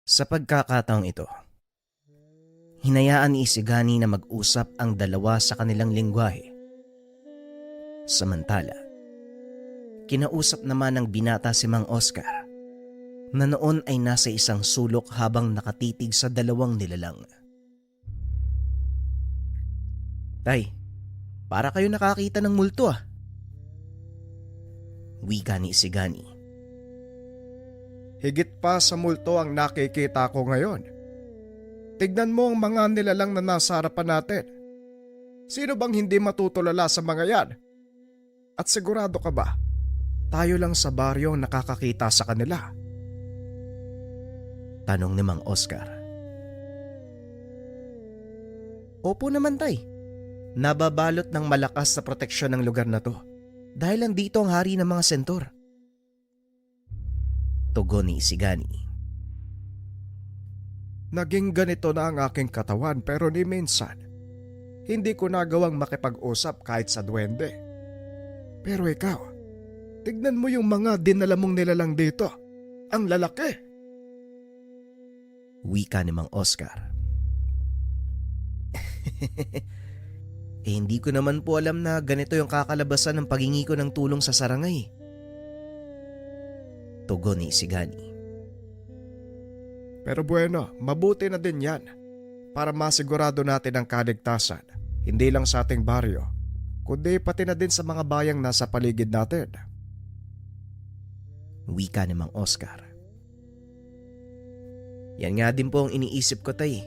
Sa pagkakataong ito, hinayaan ni Isigani na mag-usap ang dalawa sa kanilang lengguwahe. Samantala, kinausap naman ng binata si Mang Oscar na noon ay nasa isang sulok habang nakatitig sa dalawang nilalang. "Tay, para kayo nakakita ng multo ah," wika ni Isigani. Higit pa sa multo ang nakikita ko ngayon. Tignan mo ang mga nilalang na nasa harapan natin. Sino bang hindi matutulala sa mga yan? At sigurado ka ba, tayo lang sa baryo ang nakakakita sa kanila? Tanong ni Mang Oscar. "Opo naman tay, nababalot ng malakas na proteksyon ng lugar na to dahil nandito ang hari ng mga sentor," tugon ni Isigani. Naging ganito na ang aking katawan pero ni minsan, hindi ko nagawang makipag-usap kahit sa duwende. Pero ikaw, tignan mo yung mga dinala mong nilalang dito. Ang lalaki. Wika ni Mang Oscar. Hindi ko naman po alam na ganito yung kakalabasan ng paghingi ko ng tulong sa sarangay, tugon ni Isigani. Pero bueno, mabuti na din yan para masigurado natin ang kaligtasan, hindi lang sa ating baryo, kundi pati na din sa mga bayang nasa paligid natin. Wika ni Mang Oscar. Yan nga din po ang iniisip ko tay.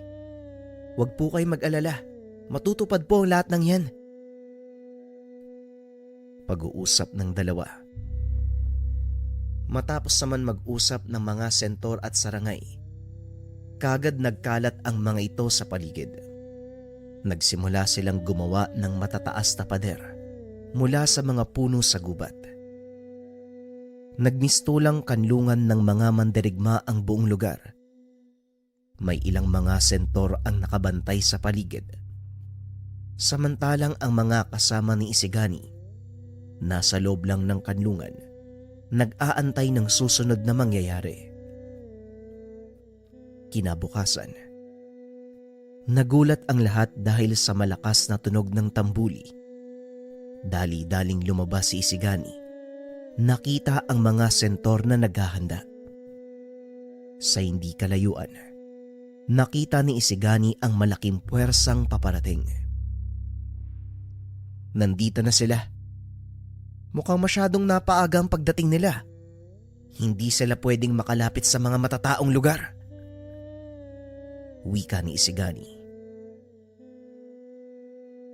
Huwag po kayo mag-alala, matutupad po ang lahat ng yan. Pag-uusap ng dalawa. Matapos naman mag-usap ng mga sentor at sarangay, kagad nagkalat ang mga ito sa paligid. Nagsimula silang gumawa ng matataas na pader mula sa mga puno sa gubat. Nagmistulang kanlungan ng mga mandirigma ang buong lugar. May ilang mga sentor ang nakabantay sa paligid. Samantalang ang mga kasama ni Isigani nasa loob lang ng kanlungan, nag-aantay ng susunod na mangyayari. Kinabukasan, nagulat ang lahat dahil sa malakas na tunog ng tambuli. Dali-daling lumabas si Isigani. Nakita ang mga sentor na naghahanda. Sa hindi kalayuan, nakita ni Isigani ang malaking puwersang paparating. Nandito na sila. Mukhang masyadong napaaga ang pagdating nila. Hindi sila pwedeng makalapit sa mga matataong lugar, wika ni Isigani.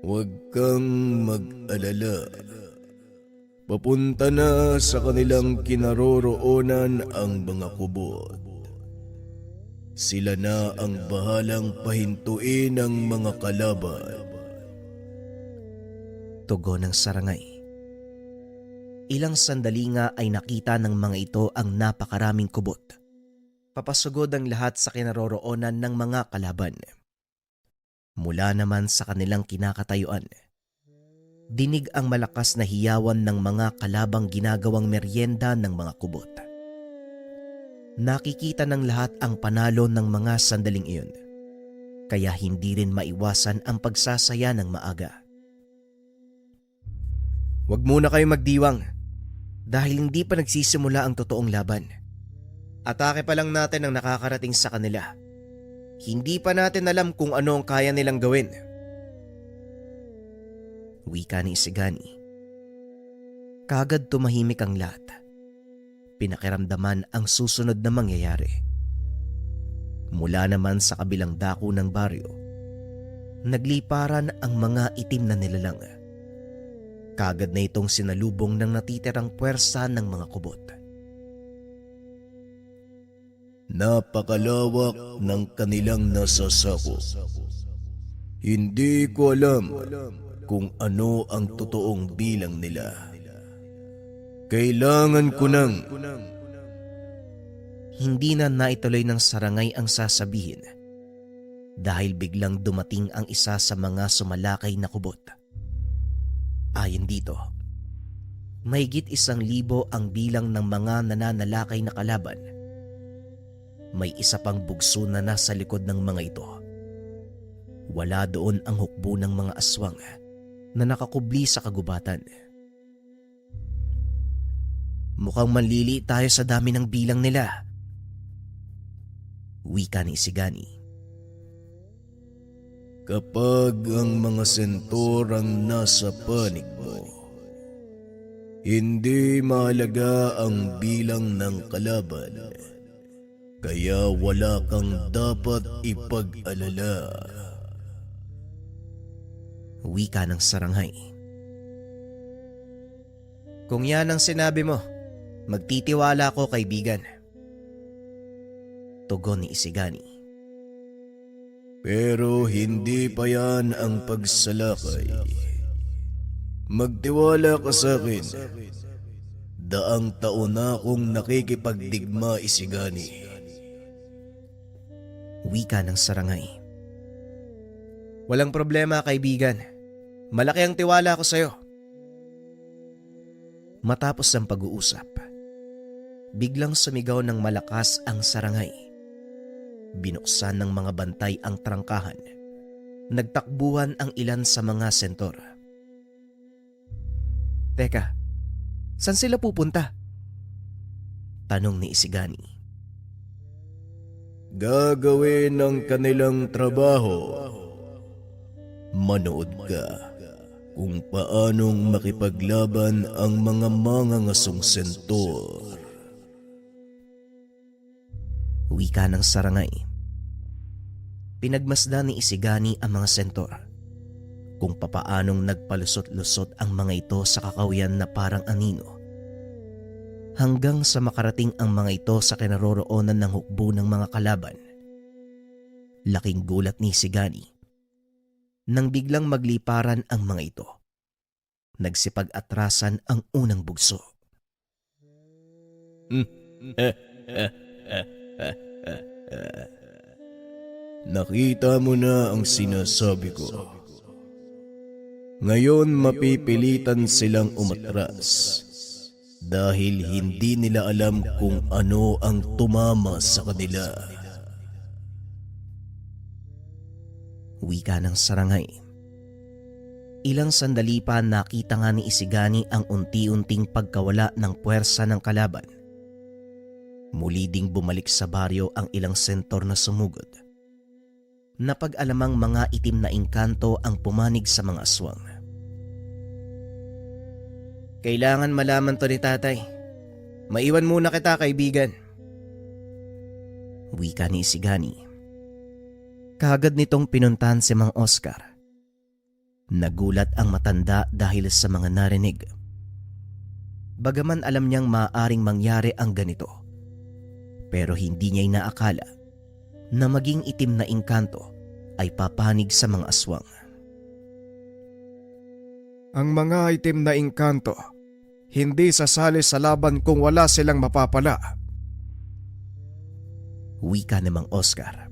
Huwag kang mag-alala. Papunta na sa kanilang kinaroroonan ang mga kubot. Sila na ang bahalang pahintuin ng mga kalaban, Tugon ng sarangay. Ilang sandali nga ay nakita ng mga ito ang napakaraming kubot. Papasugod ang lahat sa kinaroroonan ng mga kalaban. Mula naman sa kanilang kinakatayuan, dinig ang malakas na hiyawan ng mga kalabang ginagawang meryenda ng mga kubot. Nakikita ng lahat ang panalo ng mga sandaling iyon, kaya hindi rin maiwasan ang pagsasaya ng maaga. Huwag muna kayo magdiwang dahil hindi pa nagsisimula ang totoong laban. Atake pa lang natin ang nakakarating sa kanila. Hindi pa natin alam kung ano ang kaya nilang gawin, wika ni Isigani. Kagad tumahimik ang lahat. Pinakiramdaman ang susunod na mangyayari. Mula naman sa kabilang dako ng baryo, nagliparan ang mga itim na nilalang. Kagad na itong sinalubong ng natitirang puwersa ng mga kubot. napakalawak ng kanilang nasasakop. Hindi ko alam kung ano ang totoong bilang nila. Kailangan ko nang... Hindi na naituloy ng sarangay ang sasabihin dahil biglang dumating ang isa sa mga sumalakay na kubot. Ayon dito, mahigit 1,000 ang bilang ng mga nananalakay na kalaban. May isa pang bugso na nasa likod ng mga ito. Wala doon ang hukbo ng mga aswang na nakakubli sa kagubatan. Mukhang manlili tayo sa dami ng bilang nila. Wika ni Isigani. Kapag ang mga sentor ang nasa panig mo, hindi mahalaga ang bilang ng kalaban, kaya wala kang dapat ipag-alala. Wika ng Saranghay. Kung yan ang sinabi mo, magtitiwala ko, kaibigan. Tugon ni Isigani. Pero hindi pa yan ang pagsalakay. Magtiwala ka sa akin. Daang taon na akong nakikipagdigma, Isigani. Wika ng Saranghay. Walang problema, kaibigan. Malaki ang tiwala ko sa'yo. Matapos ang pag-uusap, biglang sumigaw ng malakas ang Saranghay. Binuksan ng mga bantay ang trangkahan. Nagtakbuhan ang ilan sa mga sentor. Teka, saan sila pupunta? Tanong ni Isigani. Gagawin ang kanilang trabaho. Manood ka kung paanong makipaglaban ang mga mangangasong sentor. Wika ng Saranghay. Pinagmasdan ni Isigani ang mga sentor kung papaanong nagpalusot-lusot ang mga ito sa kakawian na parang anino, hanggang sa makarating ang mga ito sa kinaroroonan ng hukbo ng mga kalaban. Laking gulat ni Isigani nang biglang magliparan ang mga ito. Nagsipag-atrasan ang unang bugso. Nakita mo na ang sinasabi ko. Ngayon mapipilitan silang umatras dahil hindi nila alam kung ano ang tumama sa kanila. Wika ng Saranghay. Ilang sandali pa nakita nga ni Isigani ang unti-unting pagkawala ng puwersa ng kalaban. Muli ding bumalik sa baryo ang ilang sentor na sumugod. Napag-alamang mga itim na engkanto ang pumanig sa mga aswang. Kailangan malaman to ni tatay. Maiwan muna kita, kaibigan. Wika ni Isigani. Kaagad nitong pinuntahan si Mang Oscar. Nagulat ang matanda dahil sa mga narinig. Bagaman alam niyang maaaring mangyari ang ganito, pero hindi niya inaakala na maging itim na engkanto ay papanig sa mga aswang. Ang mga itim na engkanto hindi sasali sa laban kung wala silang mapapala. Wika ni Mang Oscar.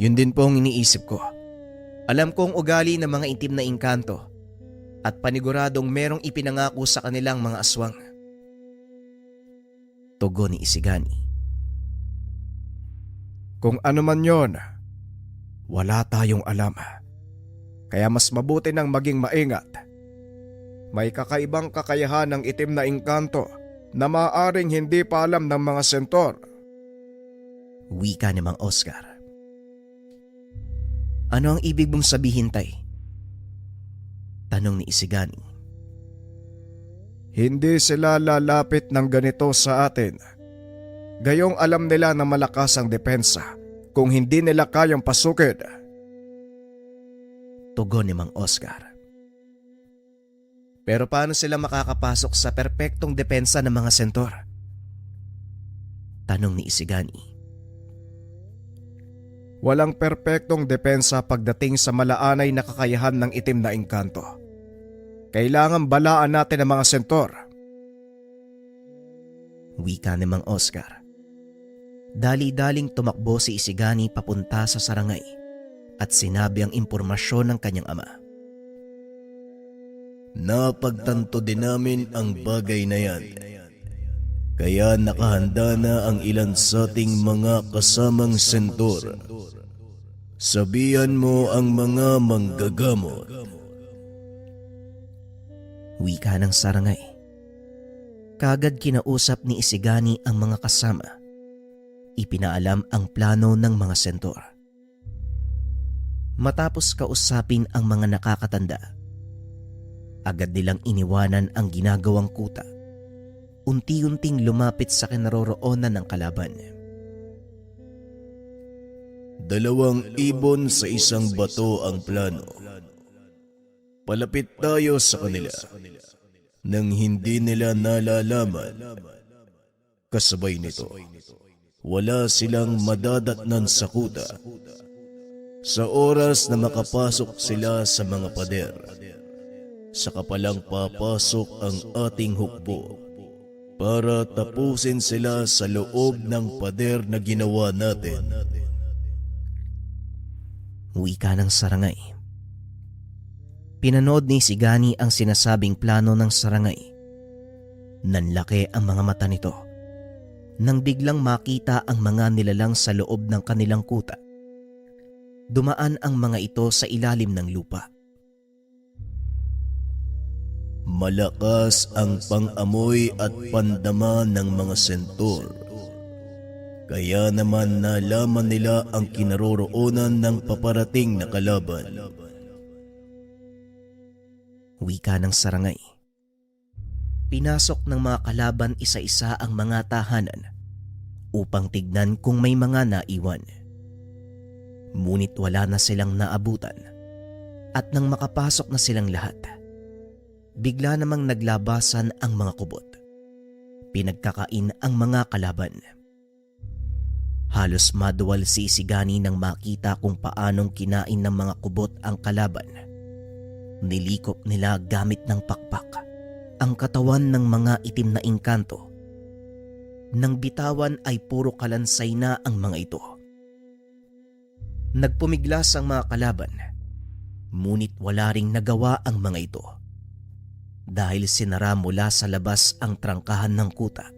Yun din po ang iniisip ko. Alam ko ang ugali ng mga itim na engkanto at paniguradong merong ipinangako sa kanilang mga aswang. Tugon ni Isigani. Kung ano man yon, wala tayong alam. Kaya mas mabuti nang maging maingat. May kakaibang kakayahan ng itim na engkanto na maaaring hindi pa alam ng mga sentor. Wika ni Mang Oscar. Ano ang ibig mong sabihin, tay? Tanong ni Isigani. Hindi sila lalapit ng ganito sa atin. Gayong alam nila na malakas ang depensa kung hindi nila kayang pasukin. Tugon ni Mang Oscar. Pero paano sila makakapasok sa perpektong depensa ng mga sentor? Tanong ni Isigani. Walang perpektong depensa pagdating sa malaanay na kakayahan ng itim na engkanto. Kailangan balaan natin ang mga sentor. Wika ni Mang Oscar. Dali-daling tumakbo si Isigani papunta sa Sarangay at sinabi ang impormasyon ng kanyang ama. Napagtanto din namin ang bagay na yan. Kaya nakahanda na ang ilan sa ating mga kasamang sentor. Sabihan mo ang mga manggagamot. Wika ng Sarangay. Kagad kinausap ni Isigani ang mga kasama. Ipinaalam ang plano ng mga sentor. Matapos kausapin ang mga nakakatanda, agad nilang iniwanan ang ginagawang kuta. Unti-unting lumapit sa kinaroroonan ng kalaban. 2 ibon sa isang bato ang plano. Palapit tayo sa kanila nang hindi nila nalalaman. Kasabay nito, wala silang madadatnan sa kuta. Sa oras na makapasok sila sa mga pader, saka palang papasok ang ating hukbo para tapusin sila sa loob ng pader na ginawa natin. Wika ng Sarangay. Pinanood ni Isigani ang sinasabing plano ng Sarangay. Nanlaki ang mga mata nito nang biglang makita ang mga nilalang sa loob ng kanilang kuta. Dumaan ang mga ito sa ilalim ng lupa. Malakas ang pang-amoy at pandama ng mga sentor. Kaya naman nalaman nila ang kinaroroonan ng paparating na kalaban. Wika ng Sarangay. Pinasok ng mga kalaban isa-isa ang mga tahanan upang tignan kung may mga naiwan. Ngunit wala na silang naabutan at nang makapasok na silang lahat, bigla namang naglabasan ang mga kubot. Pinagkakain ang mga kalaban. Halos maduwal si Isigani nang makita kung paanong kinain ng mga kubot ang kalaban. Nilikop nila gamit ng pakpak ang katawan ng mga itim na engkanto. Nang bitawan ay puro kalansay na ang mga ito. Nagpumiglas ang mga kalaban, ngunit wala ring nagawa ang mga ito. Dahil sinara mula sa labas ang trangkahan ng kuta,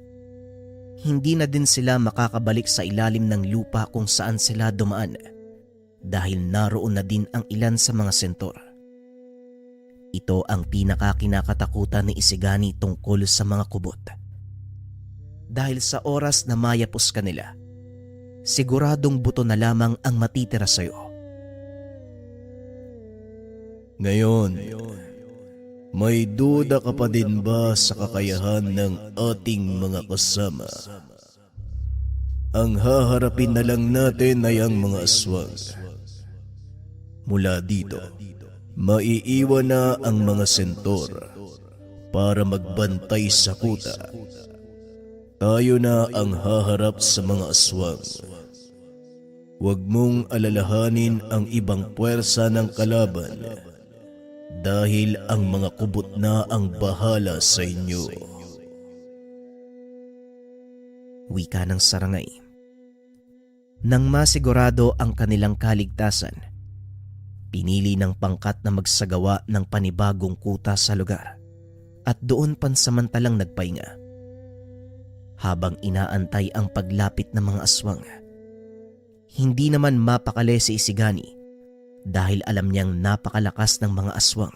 hindi na din sila makakabalik sa ilalim ng lupa kung saan sila dumaan dahil naroon na din ang ilan sa mga sentor. Ito ang pinakakinakatakutan ni Isigani tungkol sa mga kubot. Dahil sa oras na mayapos ka nila, siguradong buto na lamang ang matitira sa'yo. Ngayon, may duda ka pa din ba sa kakayahan ng ating mga kasama? Ang haharapin na lang natin ay ang mga aswang. Mula dito, maiiwan na ang mga sentor para magbantay sa kuta. Tayo na ang haharap sa mga aswang. Huwag mong alalahanin ang ibang puwersa ng kalaban dahil ang mga kubot na ang bahala sa inyo. Wika ng Sarangay. Nang masigurado ang kanilang kaligtasan, pinili ng pangkat na magsagawa ng panibagong kuta sa lugar at doon pansamantalang nagpahinga. Habang inaantay ang paglapit ng mga aswang, hindi naman mapakali si Isigani dahil alam niyang napakalakas ng mga aswang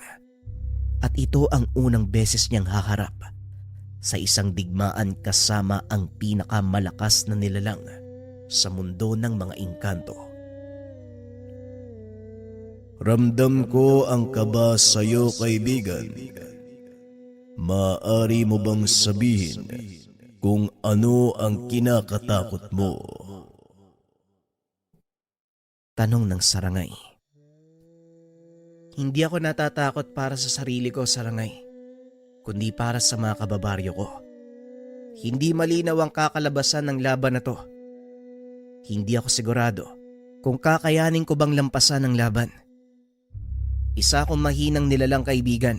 at ito ang unang beses niyang haharap sa isang digmaan kasama ang pinakamalakas na nilalang sa mundo ng mga engkanto. Ramdam ko ang kaba sa'yo, kaibigan. Maaari mo bang sabihin kung ano ang kinakatakot mo? Tanong ng Sarangay. Hindi ako natatakot para sa sarili ko, Sarangay, kundi para sa mga kababaryo ko. Hindi malinaw ang kakalabasan ng laban na to. Hindi ako sigurado kung kakayanin ko bang lampasan ang laban. Isa akong mahinang nilalang kaibigan.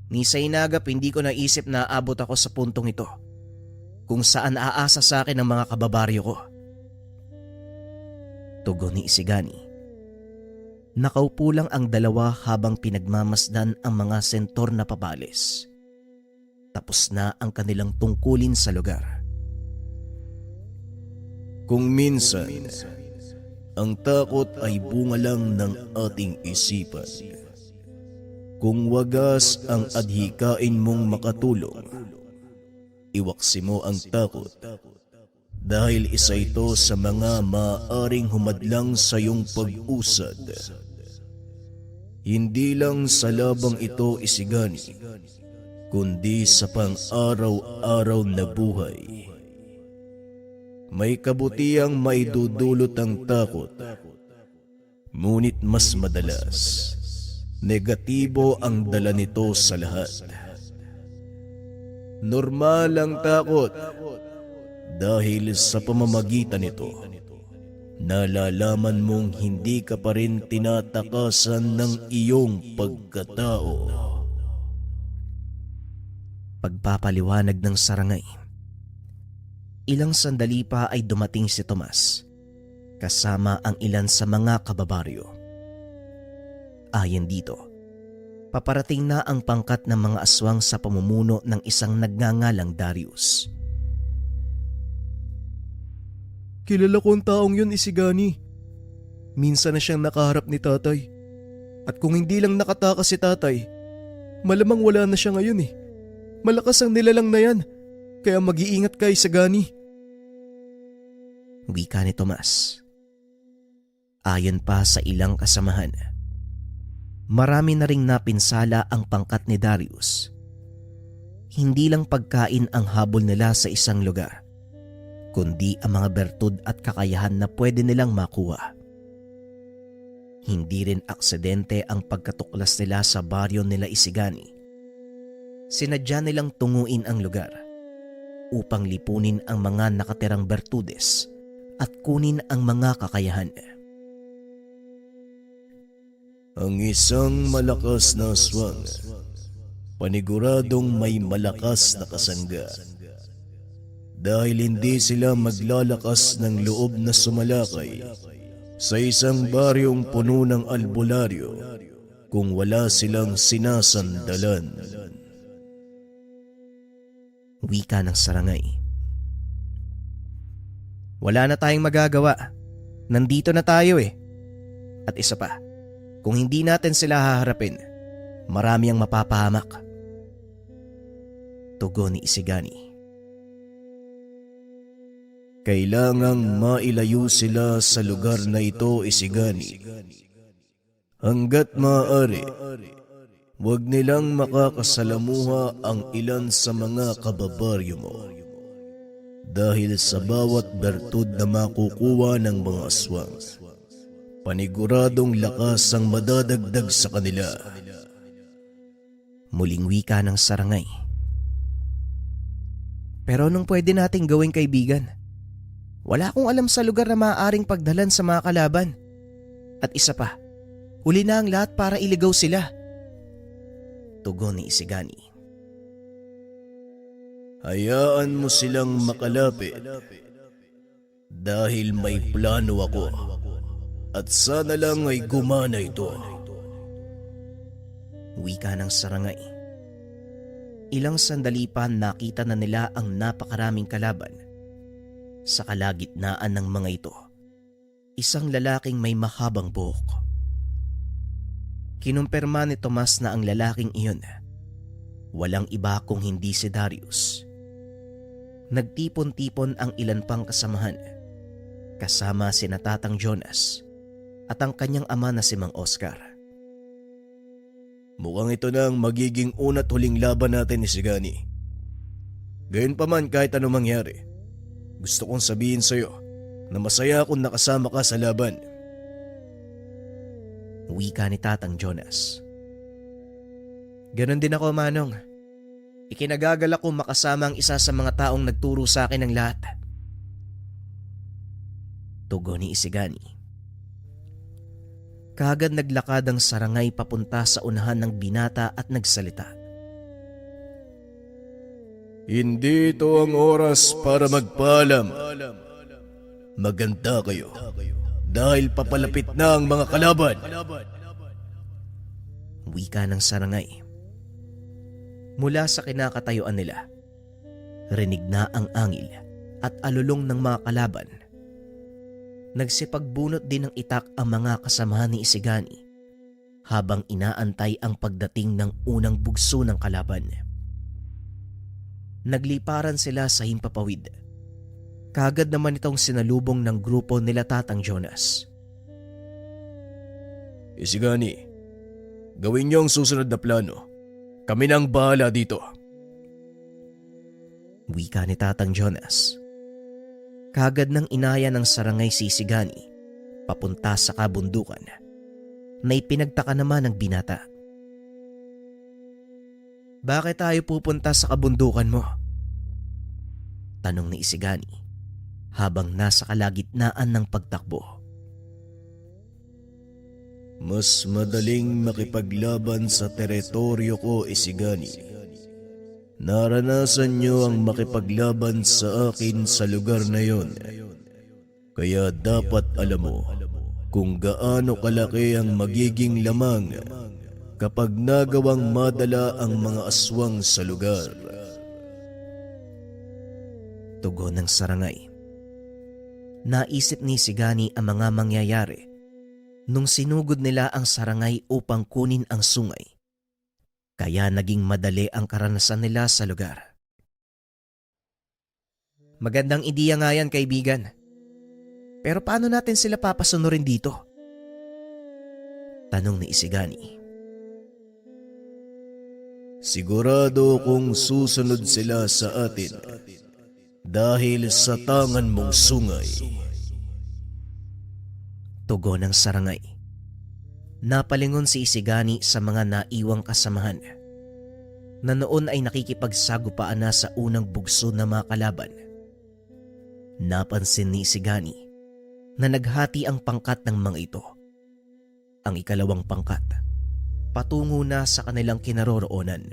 Ni sa inagap hindi ko naisip na aabot ako sa puntong ito kung saan aasa sa akin ang mga kababaryo ko. Tugon ni Isigani. Nakaupo lang ang dalawa habang pinagmamasdan ang mga sentor na pabalis. Tapos na ang kanilang tungkulin sa lugar. Kung minsan, ang takot ay bunga lang ng ating isipan. Kung wagas ang adhikain mong makatulong, iwaksi mo ang takot dahil isa ito sa mga maaaring humadlang sa iyong pag-usad. Hindi lang sa labang ito isigani, kundi sa pang-araw-araw na buhay. May kabutihang maidudulot ang takot, ngunit mas madalas, negatibo ang dala nito sa lahat. Normal ang takot dahil sa pamamagitan nito, nalalaman mong hindi ka pa rin tinatakasan ng iyong pagkatao. Pagpapaliwanag ng sarangay. Ilang sandali pa ay dumating si Tomas, kasama ang ilan sa mga kababaryo. Ayon dito, paparating na ang pangkat ng mga aswang sa pamumuno ng isang nagngangalang Darius. Kilala ko ang taong yun, Isigani. Minsan na siyang nakaharap ni tatay. At kung hindi lang nakatakas si tatay, malamang wala na siya ngayon eh. Malakas ang nilalang na yan, kaya mag-iingat ka, Isigani. Wika ni Tomas. Ayon pa sa ilang kasamahan, marami na ring napinsala ang pangkat ni Darius. Hindi lang pagkain ang habol nila sa isang lugar, kundi ang mga bertud at kakayahan na pwede nilang makuha. Hindi rin aksidente ang pagkatuklas nila sa baryo nila Isigani. Sinadya nilang tunguin ang lugar upang lipunin ang mga nakatirang bertudes at kunin ang mga kakayahan. Ang isang malakas na aswang, paniguradong may malakas na kasangga. Dahil hindi sila maglalakas ng loob na sumalakay sa isang baryong puno ng albularyo kung wala silang sinasandalan. Wika ng sarangay. Wala na tayong magagawa. Nandito na tayo eh. At isa pa, kung hindi natin sila haharapin, marami ang mapapahamak. Tugon ni Isigani. Kailangang mailayo sila sa lugar na ito, Isigani. Hanggat maaari, huwag nilang makakasalamuha ang ilan sa mga kababaryo mo. Dahil sa bawat bertud na makukuha ng mga aswang, paniguradong lakas ang madadagdag sa kanila. Muling wika ng sarangay. Pero anong pwede nating gawing kaibigan? Wala akong alam sa lugar na maaaring pagdalan sa mga kalaban. At isa pa, huli na ang lahat para iligaw sila. Tugon ni Isigani. Hayaan mo silang makalapit dahil may plano ako at sana lang ay gumana ito. Wika ng sarangay. Ilang sandali pa nakita na nila ang napakaraming kalaban. Sa kalagitnaan ng mga ito, isang lalaking may mahabang buhok. Kinumpirma ni Tomas na ang lalaking iyon walang iba kung hindi si Darius. Nagtipon-tipon ang ilan pang kasamahan, kasama si Tatang Jonas at ang kanyang ama na si Mang Oscar. Mukhang ito na ang magiging una't huling laban natin, Isigani. Gayunpaman kahit ano mangyari, gusto kong sabihin sa iyo na masaya akong nakasama ka sa laban. Wika ni Tatang Jonas. Ganon din ako, Manong. Ikinagagalak ko makasama ang isa sa mga taong nagturo sa akin ng lahat. Tugon ni Isigani. Kaagad naglakad ang sarangay papunta sa unahan ng binata at nagsalita. Hindi ito ang oras para magpaalam. Maganda kayo dahil papalapit na ang mga kalaban. Wika ng sarangay. Mula sa kinakatayuan nila, rinig na ang angil at alulong ng mga kalaban. Nagsipagbunot din ng itak ang mga kasamahan ni Isigani habang inaantay ang pagdating ng unang bugso ng kalaban. Nagliparan sila sa himpapawid. Kaagad naman itong sinalubong ng grupo nila Tatang Jonas. Isigani, gawin niyo ang susunod na plano. Kami na ang bahala dito. Wika ni Tatang Jonas. Kaagad nang inaya ng sarangay si Isigani papunta sa kabundukan na ipinagtaka naman ng binata. Bakit tayo pupunta sa kabundukan mo? Tanong ni Isigani habang nasa kalagitnaan ng pagtakbo. Mas madaling makipaglaban sa teritoryo ko, Isigani. Naranasan niyo ang makipaglaban sa akin sa lugar na yon. Kaya dapat alam mo kung gaano kalaki ang magiging lamang kapag nagawang madala ang mga aswang sa lugar. Tugon ng sarangay. Naisip ni Isigani ang mga mangyayari nung sinugod nila ang sarangay upang kunin ang sungay. Kaya naging madali ang karanasan nila sa lugar. Magandang ideya nga yan, kaibigan. Pero paano natin sila papasunurin dito? Tanong ni Isigani. Sigurado kung susunod sila sa atin dahil sa tangan mong sungay. Tugon ng sarangay. Napalingon si Isigani sa mga naiwang kasamahan na noon ay nakikipagsagupaan na sa unang bugso ng mga kalaban. Napansin ni Isigani na naghati ang pangkat ng mga ito. Ang ikalawang pangkat, patungo na sa kanilang kinaroroonan.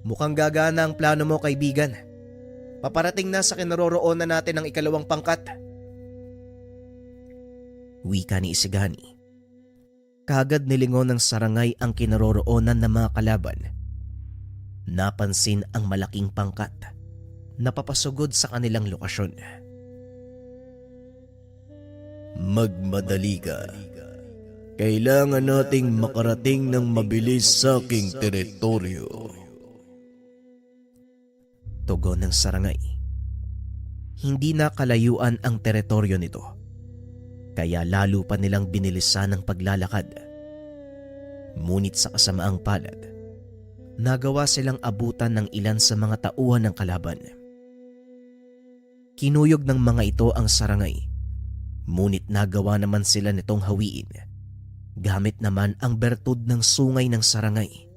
Mukhang gagana ang plano mo, kaibigan. Paparating na sa kinaroroonan natin ang ikalawang pangkat. Wika ni Isigani. Kaagad nilingon ng sarangay ang kinaroroonan ng mga kalaban. Napansin ang malaking pangkat na papasugod sa kanilang lokasyon. Magmadali ka. Kailangan nating makarating ng mabilis sa aking teritoryo. Tugon ng sarangay. Hindi na kalayuan ang teritoryo nito. Kaya lalo pa nilang binilisan ang paglalakad. Ngunit sa kasamaang palad, nagawa silang abutan ng ilan sa mga tauhan ng kalaban. Kinuyog ng mga ito ang sarangay, ngunit nagawa naman sila nitong hawiin, gamit naman ang bertud ng sungay ng sarangay.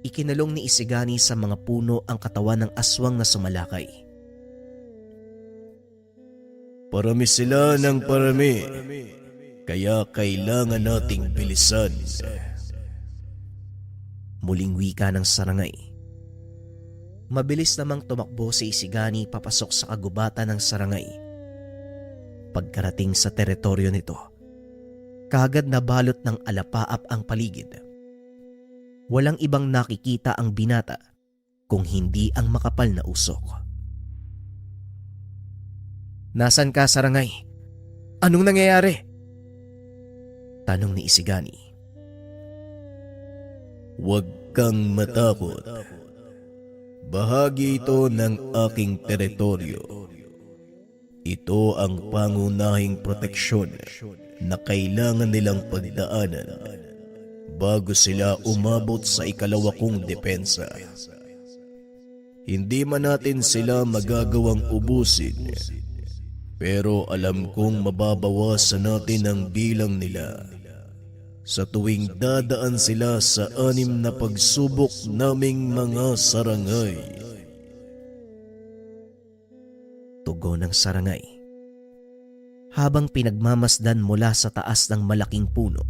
Ikinalong ni Isigani sa mga puno ang katawan ng aswang na sumalakay. Parami sila ng parami, kaya kailangan nating bilisan. Muling wika ng sarangay. Mabilis namang tumakbo si Isigani papasok sa kagubatan ng sarangay. Pagkarating sa teritoryo nito, kaagad na balot ng alapaap ang paligid. Walang ibang nakikita ang binata kung hindi ang makapal na usok. Nasaan ka, sarangay? Anong nangyayari? Tanong ni Isigani. Huwag kang matakot. Bahagi ito ng aking teritoryo. Ito ang pangunahing proteksyon na kailangan nilang pagdaanan bago sila umabot sa ikalawa kong depensa. Hindi man natin sila magagawang ubusin, pero alam kong mababawasan natin ang bilang nila sa tuwing dadaan sila sa 6 na pagsubok naming mga sarangay. Tugon ng sarangay. Habang pinagmamasdan mula sa taas ng malaking puno,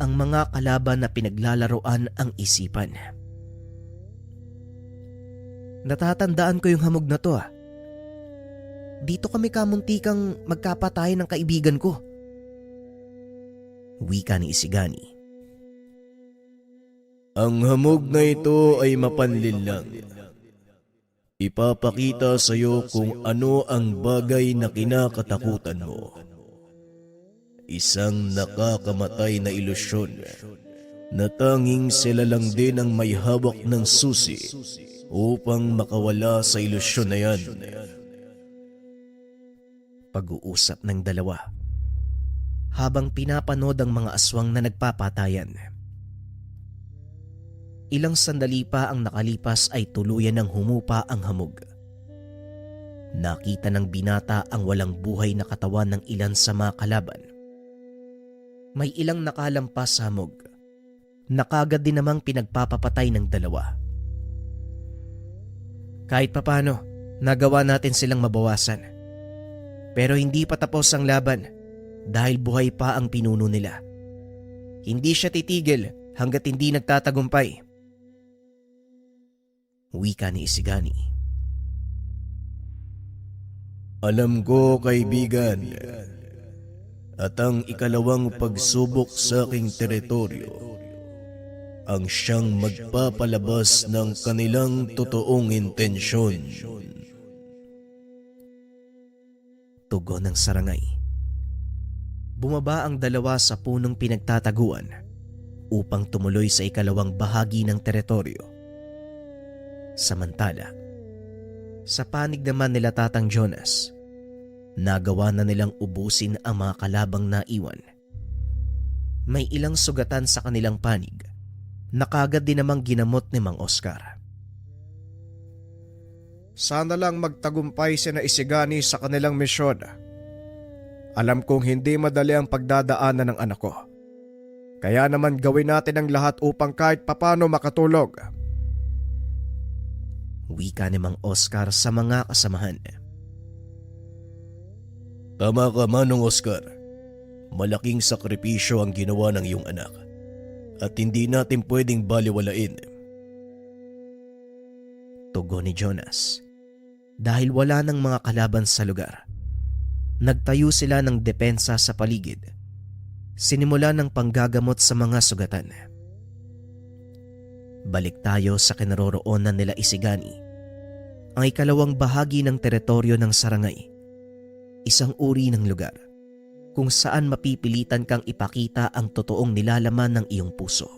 ang mga kalaban na pinaglalaroan ang isipan. Natatandaan ko yung hamog na to . Dito kami kamuntikang magkapatay ng kaibigan ko. Wika ni Isigani. Ang hamog na ito ay mapanlinlang. Ipapakita sa iyo kung ano ang bagay na kinakatakutan mo. Isang nakakamatay na ilusyon na tanging sila lang din ang may hawak ng susi upang makawala sa ilusyon na yan. Pag-uusap ng dalawa habang pinapanood ang mga aswang na nagpapatayan. Ilang sandali pa ang nakalipas ay tuluyan ng humupa ang hamog. Nakita ng binata ang walang buhay na katawan ng ilan sa mga kalaban. May ilang nakalampas sa hamog. Nakagad din namang pinagpapapatay ng dalawa. Kahit papano, nagawa natin silang mabawasan. Pero hindi pa tapos ang laban dahil buhay pa ang pinuno nila. Hindi siya titigil hanggat hindi nagtatagumpay. Wika ni Isigani. Alam ko, kaibigan, at ang ikalawang pagsubok sa aking teritoryo ang siyang magpapalabas ng kanilang totoong intensyon. Tugon ng sarangay. Bumaba ang dalawa sa punong pinagtataguan upang tumuloy sa ikalawang bahagi ng teritoryo. Samantala, sa panig naman nila Tatang Jonas, nagawa na nilang ubusin ang mga kalabang naiwan. May ilang sugatan sa kanilang panig na kagad din namang ginamot ni Mang Oscar. Sana lang magtagumpay sina Isigani sa kanilang misyon. Alam kong hindi madali ang pagdadaanan ng anak ko. Kaya naman gawin natin ang lahat upang kahit papano makatulog. Wika ni Mang Oscar sa mga kasamahan. Tama ka, Manong Oscar. Malaking sakripisyo ang ginawa ng iyong anak at hindi natin pwedeng baliwalain. Tugon ni Jonas. Dahil wala ng mga kalaban sa lugar, nagtayo sila ng depensa sa paligid. Sinimula ng panggagamot sa mga sugatan. Balik tayo sa kinaroroonan nila Isigani. Ang ikalawang bahagi ng teritoryo ng sarangay, isang uri ng lugar kung saan mapipilitan kang ipakita ang totoong nilalaman ng iyong puso.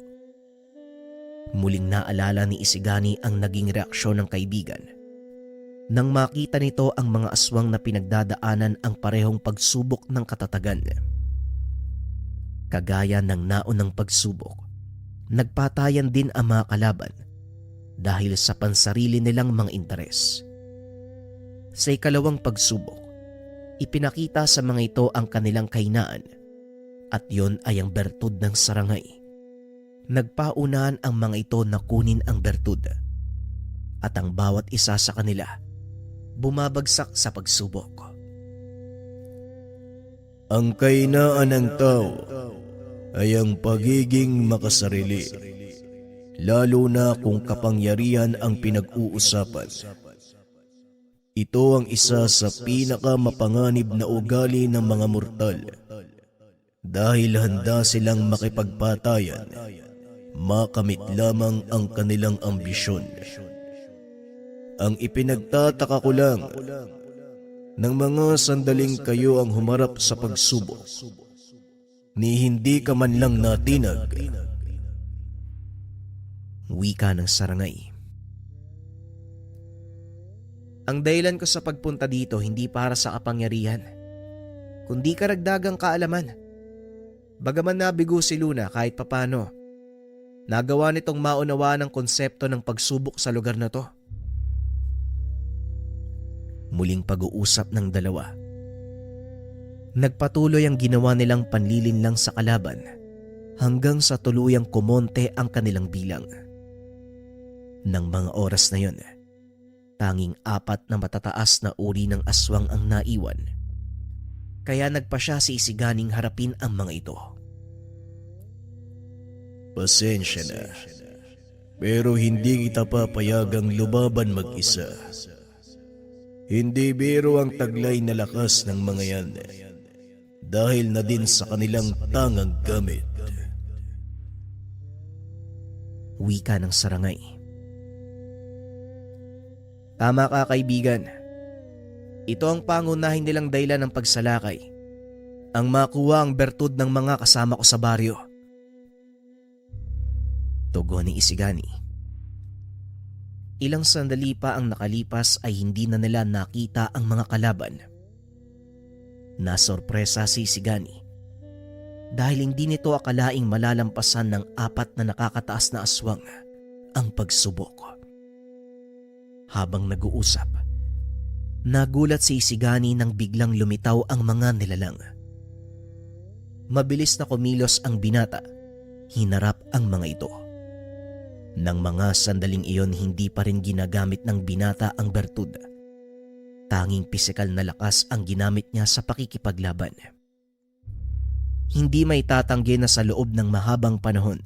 Muling naalala ni Isigani ang naging reaksyon ng kaibigan nang makita nito ang mga aswang na pinagdadaanan ang parehong pagsubok ng katatagan. Kagaya ng naunang pagsubok, nagpatayan din ang mga kalaban dahil sa pansarili nilang mga interes. Sa ikalawang pagsubok, ipinakita sa mga ito ang kanilang kahinaan at yon ay ang bertud ng sarangay. Nagpaunahan ang mga ito na kunin ang bertud at ang bawat isa sa kanila bumabagsak sa pagsubok. Ang kahinaan ng tao ay ang pagiging makasarili, lalo na kung kapangyarihan ang pinag-uusapan. Ito ang isa sa pinakamapanganib na ugali ng mga mortal dahil handa silang makipagpatayan, makamit lamang ang kanilang ambisyon. Ang ipinagtataka ko lang, ng mga sandaling kayo ang humarap sa pagsubok, ni hindi ka man lang natinag. Wika ng sarangay. Ang dahilan ko sa pagpunta dito hindi para sa kapangyarihan, kundi karagdagang kaalaman. Bagaman nabigo si Luna kahit papano, nagawa nitong maunawaan ang konsepto ng pagsubok sa lugar na to. Muling pag-uusap ng dalawa. Nagpatuloy ang ginawa nilang panlilinlang sa kalaban hanggang sa tuluyang kumonte ang kanilang bilang. Nang mga oras na yon, tanging 4 na matataas na uri ng aswang ang naiwan. Kaya nagpa siya si Isiganing harapin ang mga ito. Pasensya na, pero hindi kita papayagang lumaban mag-isa. Hindi biro ang taglay na lakas ng mga yan dahil na din sa kanilang tangang gamit. Wika ng sarangay. Tama ka, kaibigan. Ito ang pangunahing nilang dahilan ng pagsalakay. Ang makuha ang bertud ng mga kasama ko sa baryo. Tugon ni Isigani. Ilang sandali pa ang nakalipas ay hindi na nila nakita ang mga kalaban. Nasorpresa si Isigani dahil hindi nito akalaing malalampasan ng 4 na nakakataas na aswang ang pagsubok. Habang nag-uusap, nagulat si Isigani nang biglang lumitaw ang mga nilalang. Mabilis na kumilos ang binata, hinarap ang mga ito. Nang mga sandaling iyon, hindi pa rin ginagamit ng binata ang bertud. Tanging pisikal na lakas ang ginamit niya sa pakikipaglaban. Hindi may tatanggi na sa loob ng mahabang panahon,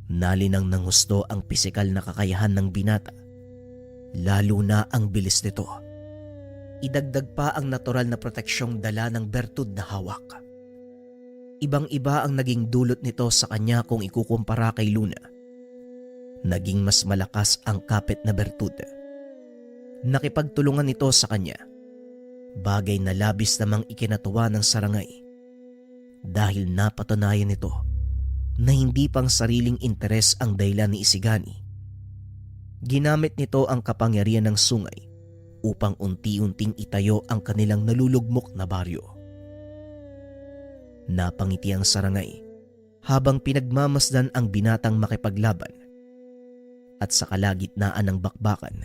nalinang ng husto ang pisikal na kakayahan ng binata, lalo na ang bilis nito. Idagdag pa ang natural na proteksyong dala ng bertud na hawak. Ibang-iba ang naging dulot nito sa kanya kung ikukumpara kay Luna. Naging mas malakas ang kapit na bertud. Nakipagtulungan ito sa kanya, bagay na labis namang ikinatuwa ng sarangay dahil napatunayan nito na hindi pang sariling interes ang dahilan ni Isigani. Ginamit nito ang kapangyarihan ng sungay upang unti-unting itayo ang kanilang nalulugmok na baryo. Napangiti ang sarangay habang pinagmamasdan ang binatang makipaglaban. At sa kalagitnaan ng bakbakan,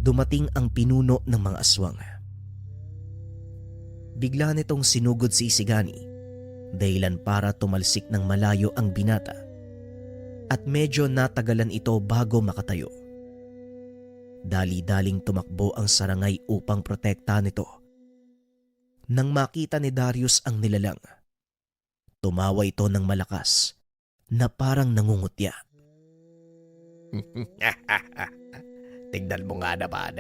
dumating ang pinuno ng mga aswang. Bigla nitong sinugod si Isigani, dahilan para tumalsik ng malayo ang binata, at medyo natagalan ito bago makatayo. Dali-daling tumakbo ang sarangay upang protektahan ito. Nang makita ni Darius ang nilalang, tumawa ito ng malakas na parang nangungutya. Tignan mo nga naman.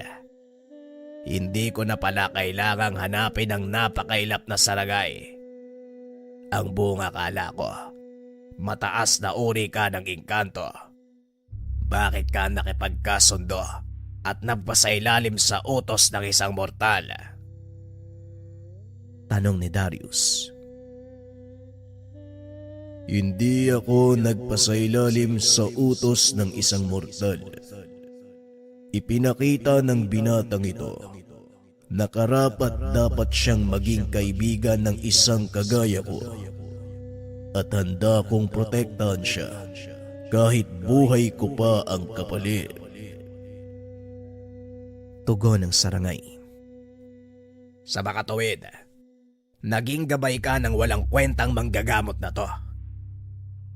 Hindi ko na pala kailangang hanapin ang napakailap na sarangay. Ang buong akala ko, mataas na uri ka ng engkanto. Bakit ka nakipagkasundo at nagpasailalim sa utos ng isang mortal? Tanong ni Darius. Hindi ako nagpasailalim sa utos ng isang mortal. Ipinakita ng binatang ito na karapat dapat siyang maging kaibigan ng isang kagaya ko at handa kong protektahan siya kahit buhay ko pa ang kapalit. Tugon ng sarangay. Sa makatuwid, naging gabay ka ng walang kwentang manggagamot na to.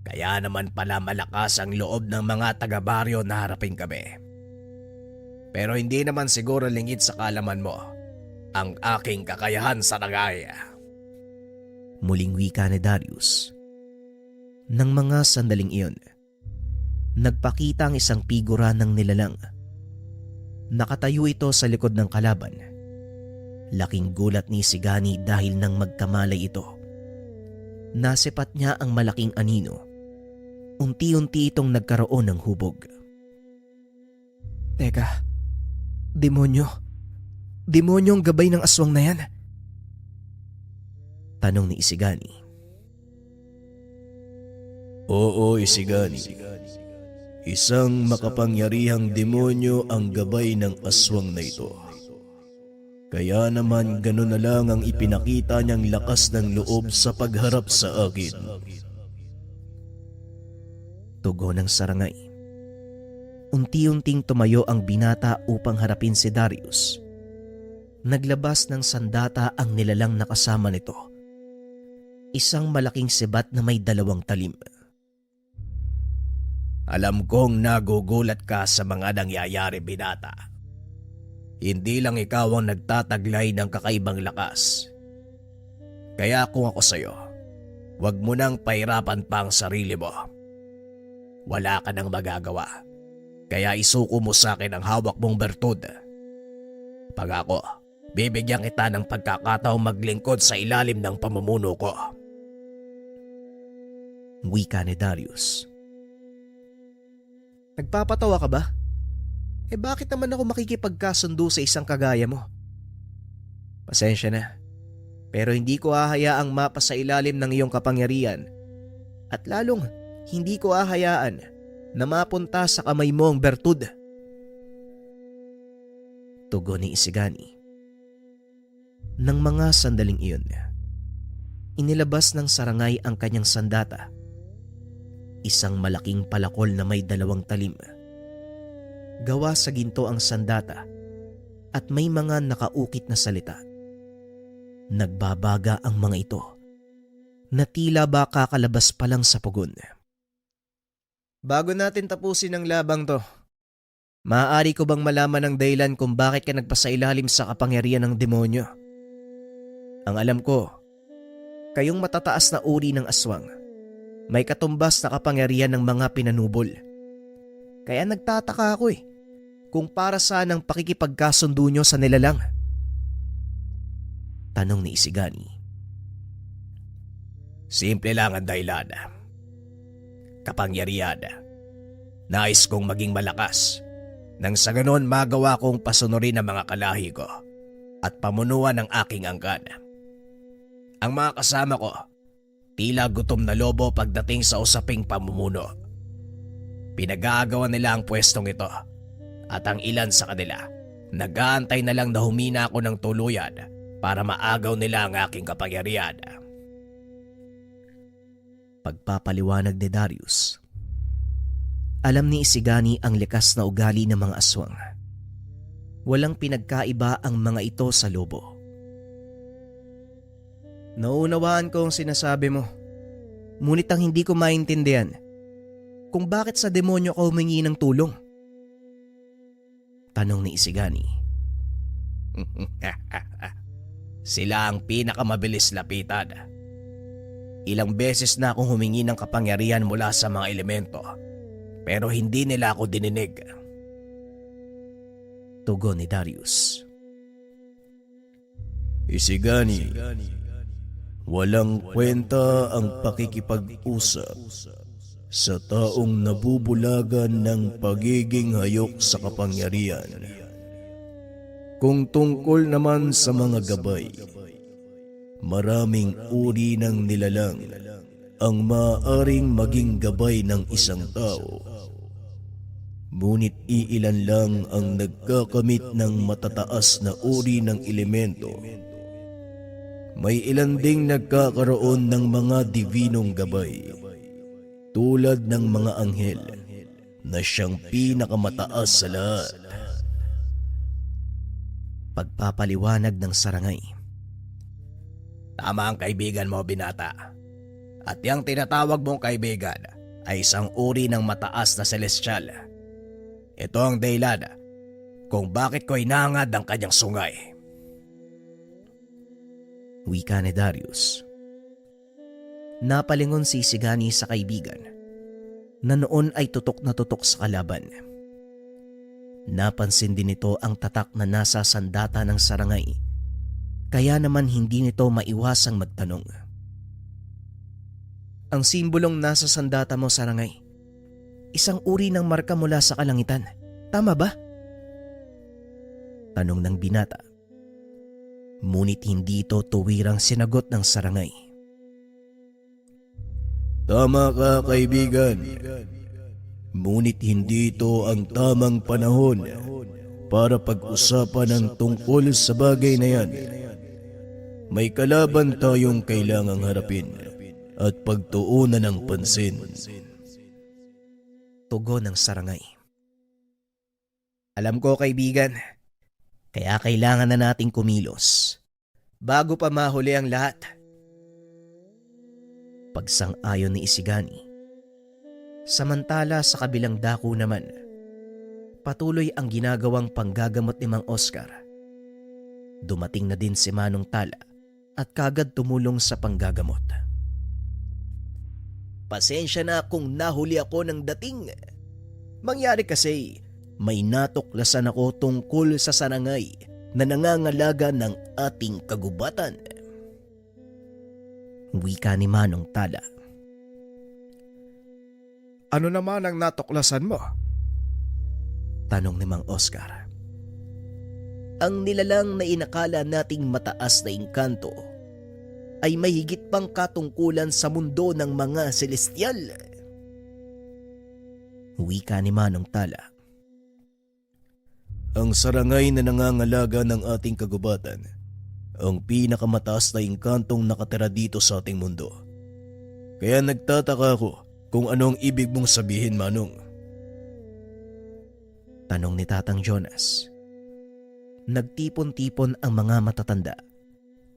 Kaya naman pala malakas ang loob ng mga taga-baryo na harapin kami. Pero hindi naman siguro lingid sa kalaman mo ang aking kakayahan sa nagaya. Muling wika ni Darius. Nang mga sandaling iyon, nagpakita ang isang figura ng nilalang. Nakatayo ito sa likod ng kalaban. Laking gulat ni Isigani dahil nang magkamalay ito. Nasipat niya ang malaking anino. Unti-unti itong nagkaroon ng hubog. Teka, demonyo. Demonyo ang gabay ng aswang na yan. Tanong ni Isigani. Oo, Isigani. Isang makapangyarihang demonyo ang gabay ng aswang na ito. Kaya naman gano'n na lang ang ipinakita niyang lakas ng loob sa pagharap sa akin. Tugon ng sarangay. Unti-unting tumayo ang binata upang harapin si Darius. Naglabas ng sandata ang nilalang na kasama nito. Isang malaking sibat na may 2 talim. Alam kong nagugulat ka sa mga nangyayari, binata. Hindi lang ikaw ang nagtataglay ng kakaibang lakas. Kaya kung ako sa'yo, huwag mo nang pahirapan pa ang sarili mo. Wala ka nang magagawa. Kaya isuko mo sa akin ang hawak mong bertud. Pag ako, bibigyan kita ng pagkakataong maglingkod sa ilalim ng pamumuno ko. Wika ni Darius. Nagpapatawa ka ba? Bakit naman ako makikipagkasundo sa isang kagaya mo? Pasensya na, pero hindi ko hahayaang mapasailalim ng iyong kapangyarihan at lalong hindi ko hahayaan na mapunta sa kamay mo ang bertud. Tugon ni Isigani. Nang mga sandaling iyon, inilabas ng Sarangay ang kanyang sandata. Isang malaking palakol na may 2 talim. Gawa sa ginto ang sandata at may mga nakaukit na salita. Nagbabaga ang mga ito na tila ba kakalabas pa lang sa pugon. Bago natin tapusin ang labang to, maaari ko bang malaman ang dahilan kung bakit ka nagpasailalim sa kapangyarihan ng demonyo? Ang alam ko, kayong matataas na uri ng aswang, may katumbas na kapangyarihan ng mga pinanubol. Kaya nagtataka ako kung para saan ang pakikipagkasundo nyo sa nilalang. Tanong ni Isigani. Simple lang ang dahilan. Kapangyarihan. Nais kong maging malakas. Nang sa ganon magawa kong pasunurin ang mga kalahi ko at pamunuan ang aking angkan. Ang mga kasama ko, tila gutom na lobo pagdating sa usaping pamumuno. Pinag-aagawan nila ang pwestong ito at ang ilan sa kanila, nag-aantay na lang na humina ako ng tuluyan para maagaw nila ang aking kapangyarihan. Pagpapaliwanag ni Darius, alam ni Isigani ang likas na ugali ng mga aswang. Walang pinagkaiba ang mga ito sa lobo. Naunawaan ko ang sinasabi mo, ngunit ang hindi ko maintindihan kung bakit sa demonyo ka humingi ng tulong. Tanong ni Isigani. Sila ang pinakamabilis lapitan. Ilang beses na akong humingi ng kapangyarihan mula sa mga elemento, pero hindi nila ako dininig. Tugon ni Darius. Isigani, walang kwenta ang pakikipag-usap sa taong nabubulagan ng pagiging hayok sa kapangyarihan. Kung tungkol naman sa mga gabay, maraming uri ng nilalang ang maaaring maging gabay ng isang tao. Ngunit iilan lang ang nagkakamit ng matataas na uri ng elemento. May ilan ding nagkakaroon ng mga divinong gabay, tulad ng mga anghel na siyang pinakamataas sa lahat. Pagpapaliwanag ng Sarangay. Tama ang kaibigan mo, binata. At yung tinatawag mong kaibigan ay isang uri ng mataas na celestial. Ito ang dahilan kung bakit ko inangad ang kanyang sungay. Wika ni Darius. Napalingon si Isigani sa kaibigan na noon ay tutok na tutok sa kalaban. Napansin din nito ang tatak na nasa sandata ng Sarangay, kaya naman hindi nito maiwasang magtanong. Ang simbolong nasa sandata mo, Sarangay, isang uri ng marka mula sa kalangitan, tama ba? Tanong ng binata. Ngunit hindi ito tuwirang sinagot ng Sarangay. Tama ka, kaibigan. Ngunit hindi ito ang tamang panahon para pag-usapan ang tungkol sa bagay na yan. May kalaban tayong kailangang harapin at pagtuunan ng pansin. Tugon ng Sarangay. Alam ko, kaibigan, kaya kailangan na nating kumilos bago pa mahuli ang lahat. Pagsang-ayon ni Isigani. Samantala sa kabilang dako naman, patuloy ang ginagawang panggagamot ni Mang Oscar. Dumating na din si Manong Tala at kagad tumulong sa panggagamot. Pasensya na kung nahuli ako ng dating. Mangyari kasi may natuklasan ako tungkol sa Sarangay na nangangalaga ng ating kagubatan. Wika ni Manong Tala. Ano naman ang natuklasan mo? Tanong ni Mang Oscar. Ang nilalang na inakala nating mataas na engkanto ay may higit pang katungkulan sa mundo ng mga celestial. Wika ni Manong Tala. Ang sarangay na nangangalaga ng ating kagubatan, ang pinakamataas na engkantong nakatira dito sa ating mundo. Kaya nagtataka ako kung anong ibig mong sabihin, Manong. Tanong ni Tatang Jonas. Nagtipon-tipon ang mga matatanda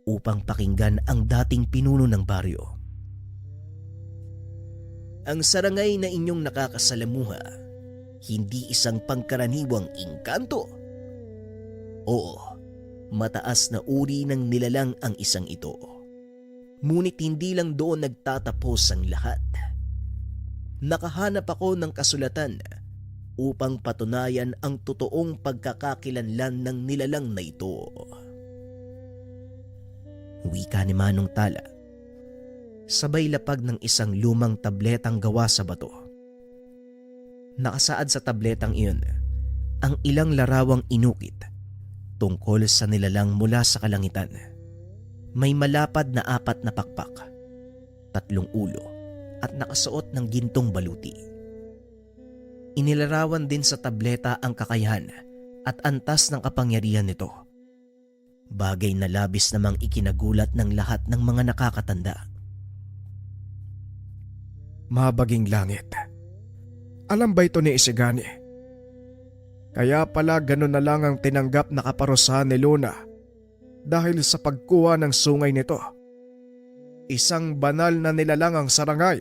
upang pakinggan ang dating pinuno ng baryo. Ang sarangay na inyong nakakasalamuha, hindi isang pangkaraniwang engkanto. Oo, mataas na uri ng nilalang ang isang ito. Ngunit hindi lang doon nagtatapos ang lahat. Nakahanap ako ng kasulatan upang patunayan ang totoong pagkakakilanlan ng nilalang na ito. Wika ni Manong Tala. Sabay lapag ng isang lumang tabletang gawa sa bato. Nakasaad sa tabletang iyon ang ilang larawang inukit tungkol sa nilalang mula sa kalangitan. May malapad na 4 na pakpak, 3 ulo at nakasuot ng gintong baluti. Inilarawan din sa tableta ang kakayahan at antas ng kapangyarihan nito. Bagay na labis namang ikinagulat ng lahat ng mga nakakatanda. Mabaging langit. Alam ba ito ni Isigani? Kaya pala ganun na lang ang tinanggap na kaparusahan ni Luna dahil sa pagkuha ng sungay nito. Isang banal na nilalang ang sarangay.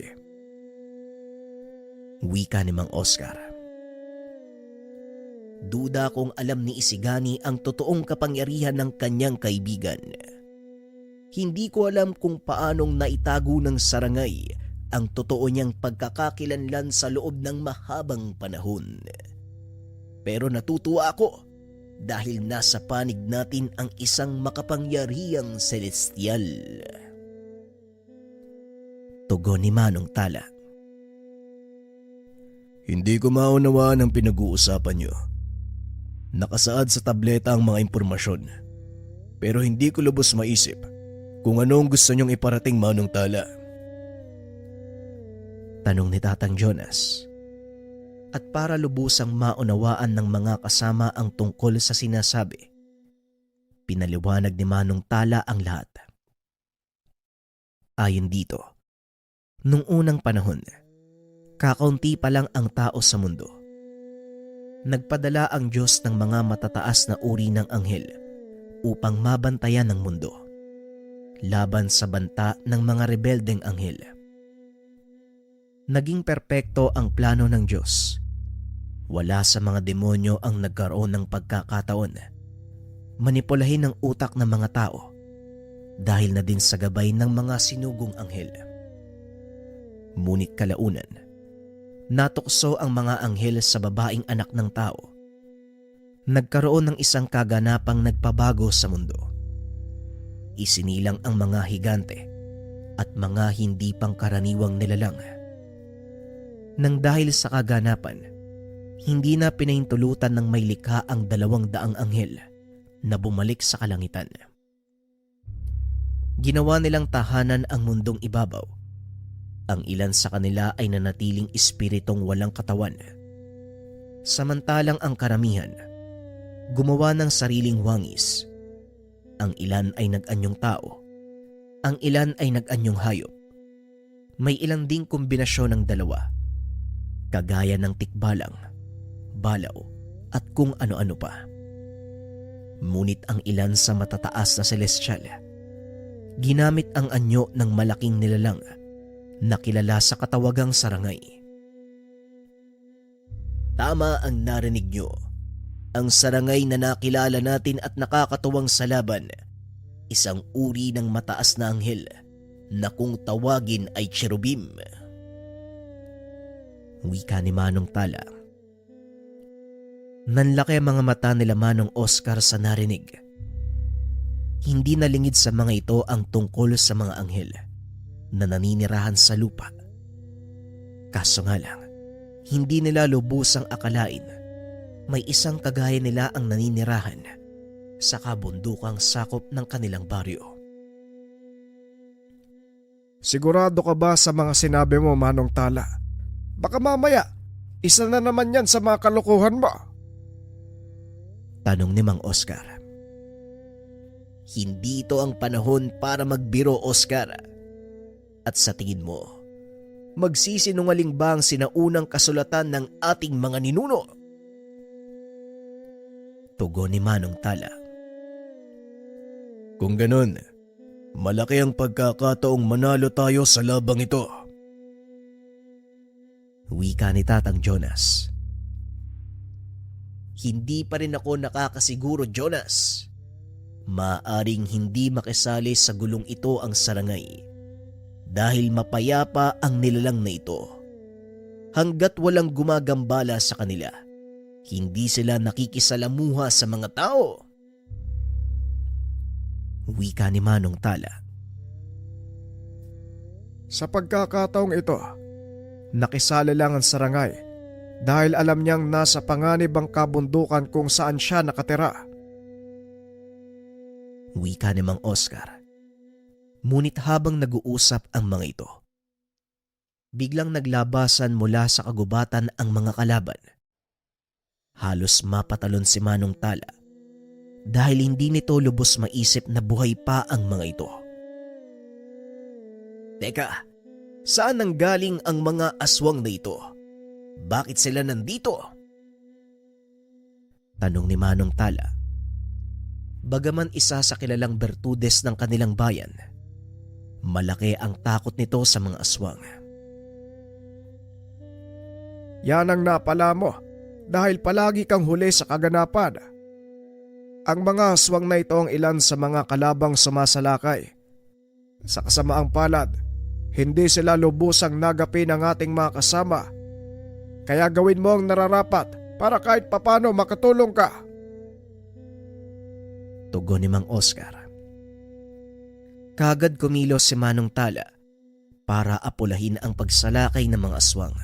Wika ni Mang Oscar. Duda kung alam ni Isigani ang totoong kapangyarihan ng kanyang kaibigan. Hindi ko alam kung paanong naitago ng sarangay ang totoo niyang pagkakakilanlan sa loob ng mahabang panahon. Pero natutuwa ako dahil nasa panig natin ang isang makapangyarihang celestial. Tugon ni Manong Tala. Hindi ko maunawaan ang pinag-uusapan niyo. Nakasaad sa tableta ang mga impormasyon, pero hindi ko lubos maisip kung anong gusto niyong iparating, Manong Tala. Tanong ni Tatang Jonas. At para lubusang maunawaan ng mga kasama ang tungkol sa sinasabi, pinaliwanag ni Manong Tala ang lahat. Ayon dito, nung unang panahon, kakaunti pa lang ang tao sa mundo. Nagpadala ang Diyos ng mga matataas na uri ng anghel upang mabantayan ang mundo laban sa banta ng mga rebeldeng anghel. Naging perpekto ang plano ng Diyos. Wala sa mga demonyo ang nagkaroon ng pagkakataon manipulahin ang utak ng mga tao dahil na din sa gabay ng mga sinugong anghel. Ngunit kalaunan, natukso ang mga anghel sa babaeng anak ng tao. Nagkaroon ng isang kaganapang nagpabago sa mundo. Isinilang ang mga higante at mga hindi pangkaraniwang nilalang. Nang dahil sa kaganapan, hindi na pinahintulutan ng may likha ang 200 anghel na bumalik sa kalangitan. Ginawa nilang tahanan ang mundong ibabaw. Ang ilan sa kanila ay nanatiling espiritong walang katawan. Samantalang ang karamihan, gumawa ng sariling wangis. Ang ilan ay nag-anyong tao. Ang ilan ay nag-anyong hayop. May ilan ding kombinasyon ng dalawa, kagaya ng tikbalang, balaw at kung ano-ano pa. Ngunit ang ilan sa matataas na celestial, ginamit ang anyo ng malaking nilalang na kilala sa katawagang sarangay. Tama ang narinig nyo. Ang sarangay na nakilala natin at nakakatuwang sa laban, isang uri ng mataas na anghel na kung tawagin ay cherubim. Wika ni Manong Tala. Nanlaki ang mga mata nila Manong Oscar sa narinig. Hindi nalingid sa mga ito ang tungkol sa mga anghel na naninirahan sa lupa. Kaso nga lang, hindi nila lubusang akalain may isang kagaya nila ang naninirahan sa kabundukang sakop ng kanilang baryo. Sigurado ka ba sa mga sinabi mo, Manong Tala? Baka mamaya, isa na naman yan sa mga kalokohan mo. Tanong ni Mang Oscar. Hindi ito ang panahon para magbiro, Oscar. At sa tingin mo, magsisinungaling ba ang sinaunang kasulatan ng ating mga ninuno? Tugon ni Manong Tala. Kung ganun, malaki ang pagkakataong manalo tayo sa labang ito. Wika ni Tatang Jonas. Hindi pa rin ako nakakasiguro, Jonas. Maaring hindi makisali sa gulong ito ang sarangay dahil mapayapa ang nilalang na ito. Hanggat walang gumagambala sa kanila, hindi sila nakikisalamuha sa mga tao. Wika ni Manong Tala. Sa pagkakataong ito, nakisali lang ang sarangay dahil alam niyang nasa panganib ang kabundukan kung saan siya nakatira. Wika ni Mang Oscar. Ngunit habang nag-uusap ang mga ito, biglang naglabasan mula sa kagubatan ang mga kalaban. Halos mapatalon si Manong Tala dahil hindi nito lubos maisip na buhay pa ang mga ito. Teka, saan nanggaling ang mga aswang na ito? Bakit sila nandito? Tanong ni Manong Tala. Bagaman isa sa kilalang bertudes ng kanilang bayan, malaki ang takot nito sa mga aswang. Yan ang napala mo dahil palagi kang huli sa kaganapan. Ang mga aswang na ito ang ilan sa mga kalabang sumasalakay. Sa kasamaang palad, hindi sila lubusang nagapi ng ating mga kasama. Kaya gawin mo ang nararapat para kahit papano makatulong ka. Tugon ni Mang Oscar. Kagad kumilos si Manong Tala para apulahin ang pagsalakay ng mga aswang.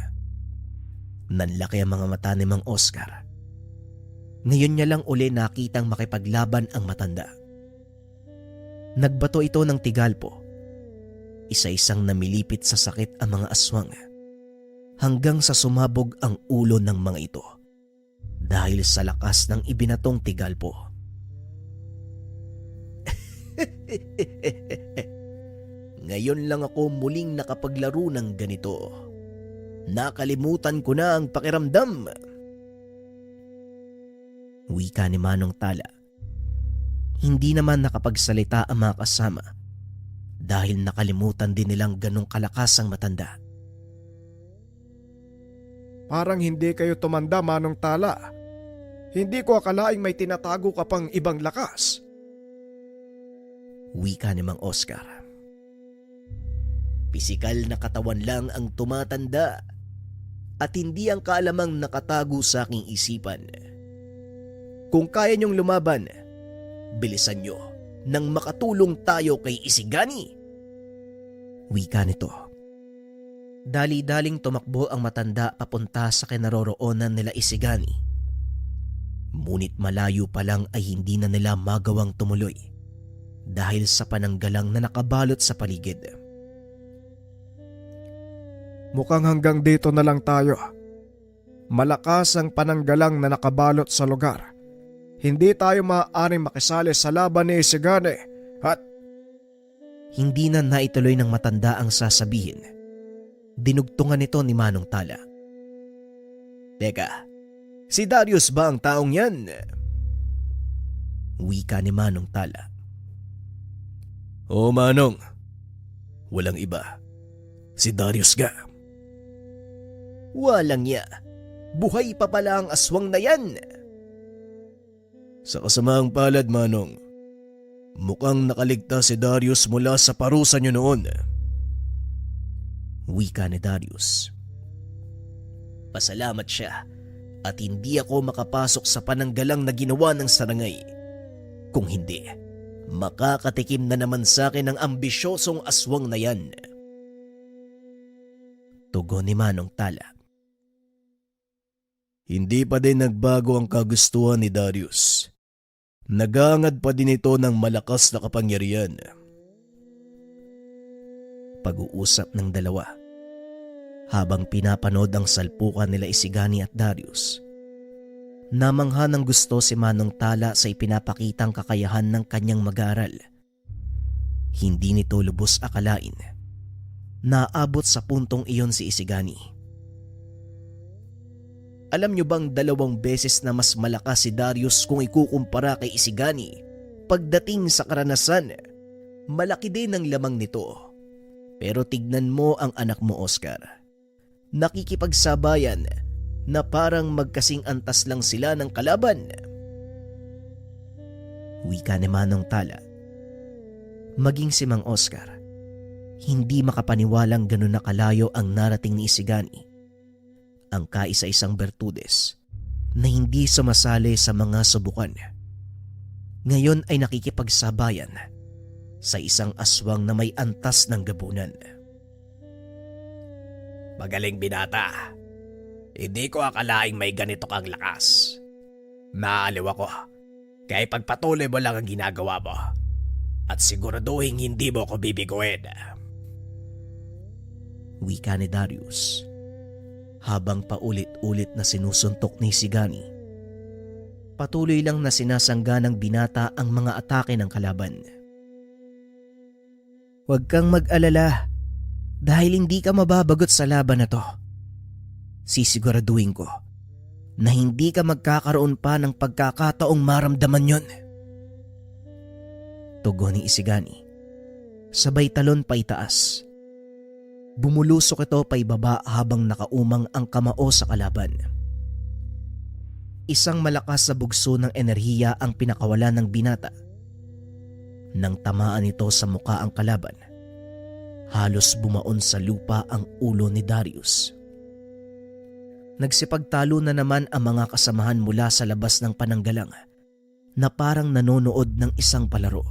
Nanlaki ang mga mata ni Mang Oscar. Ngayon niya lang uli nakitang makipaglaban ang matanda. Nagbato ito ng tigalpo. Isa-isang namilipit sa sakit ang mga aswang hanggang sa sumabog ang ulo ng mga ito dahil sa lakas ng ibinatong tigalpo. Ngayon lang ako muling nakapaglaro ng ganito. Nakalimutan ko na ang pakiramdam. Wika ni Manong Tala. Hindi naman nakapagsalita ang mga kasama dahil nakalimutan din nilang ganong kalakas ang matanda. Parang hindi kayo tumanda, Manong Tala. Hindi ko akalaing may tinatago ka pang ibang lakas. Wika ni Mang Oscar. Pisikal na katawan lang ang tumatanda at hindi ang kaalamang nakatago sa aking isipan. Kung kaya niyong lumaban, bilisan niyo nang makatulong tayo kay Isigani. Wika nito. Dali-daling tumakbo ang matanda papunta sa kinaroroonan nila Isigani. Ngunit malayo pa lang ay hindi na nila magawang tumuloy dahil sa pananggalang na nakabalot sa paligid. Mukhang hanggang dito na lang tayo. Malakas ang pananggalang na nakabalot sa lugar. Hindi tayo maaaring makisali sa laban ni Isigani at Hindi na naituloy ng matanda ang sasabihin. Dinugtungan nito ni Manong Tala. Teka, si Darius ba ang taong yan? Wika ni Manong Tala. Oo, Manong. Walang iba. Si Darius ga. Walang ya. Buhay pa pala ang aswang na yan. Sa kasamaang palad, Manong, mukhang nakaligtas si Darius mula sa parusa niyo noon. Wika ni Darius. Pasalamat siya at hindi ako makapasok sa pananggalang na ginawa ng sarangay. Kung hindi, makakatikim na naman sa akin ang ambisyosong aswang na yan. Tugon ni Manong Tala. Hindi pa din nagbago ang kagustuhan ni Darius. Nagangad pa din ito ng malakas na kapangyarihan. Pag-uusap ng dalawa. Habang pinapanood ang salpukan nila Isigani at Darius, namangha ng gusto si Manong Tala sa ipinapakitang kakayahan ng kanyang mag-aral. Hindi nito lubos akalain na aabot sa puntong iyon si Isigani. Alam niyo bang 2 beses na mas malakas si Darius kung ikukumpara kay Isigani? Pagdating sa karanasan, malaki din ang lamang nito. Pero tignan mo ang anak mo, Oscar. Nakikipagsabayan na parang magkasing antas lang sila ng kalaban. Wika ni Manong Tala. Maging si Mang Oscar, hindi makapaniwalang ganun na kalayo ang narating ni Isigani. Ang kaisa-isang bertudes na hindi sumasali sa mga subukan. Ngayon ay nakikipagsabayan sa isang aswang na may antas ng gabunan. Magaling binata. Hindi ko akalaing may ganito kang lakas. Naaliw ako. Kaya pagpatuloy mo lang ang ginagawa mo. At siguraduhin hindi mo ako bibiguin. Wika ni Darius habang paulit-ulit na sinusuntok ni Isigani. Patuloy lang na sinasangga ng binata ang mga atake ng kalaban. Huwag kang mag-alala dahil hindi ka mababagot sa laban na to. Sisiguraduhin ko na hindi ka magkakaroon pa ng pagkakataong maramdaman yon. Tugon ni Isigani. Sabay talon pa itaas. Bumulusok ito pa ibaba habang nakaumang ang kamao sa kalaban. Isang malakas na bugso ng enerhiya ang pinakawalan ng binata. Nang tamaan ito sa muka ang kalaban, halos bumaon sa lupa ang ulo ni Darius. Nagsipagtalo na naman ang mga kasamahan mula sa labas ng pananggalang na parang nanonood ng isang palaro.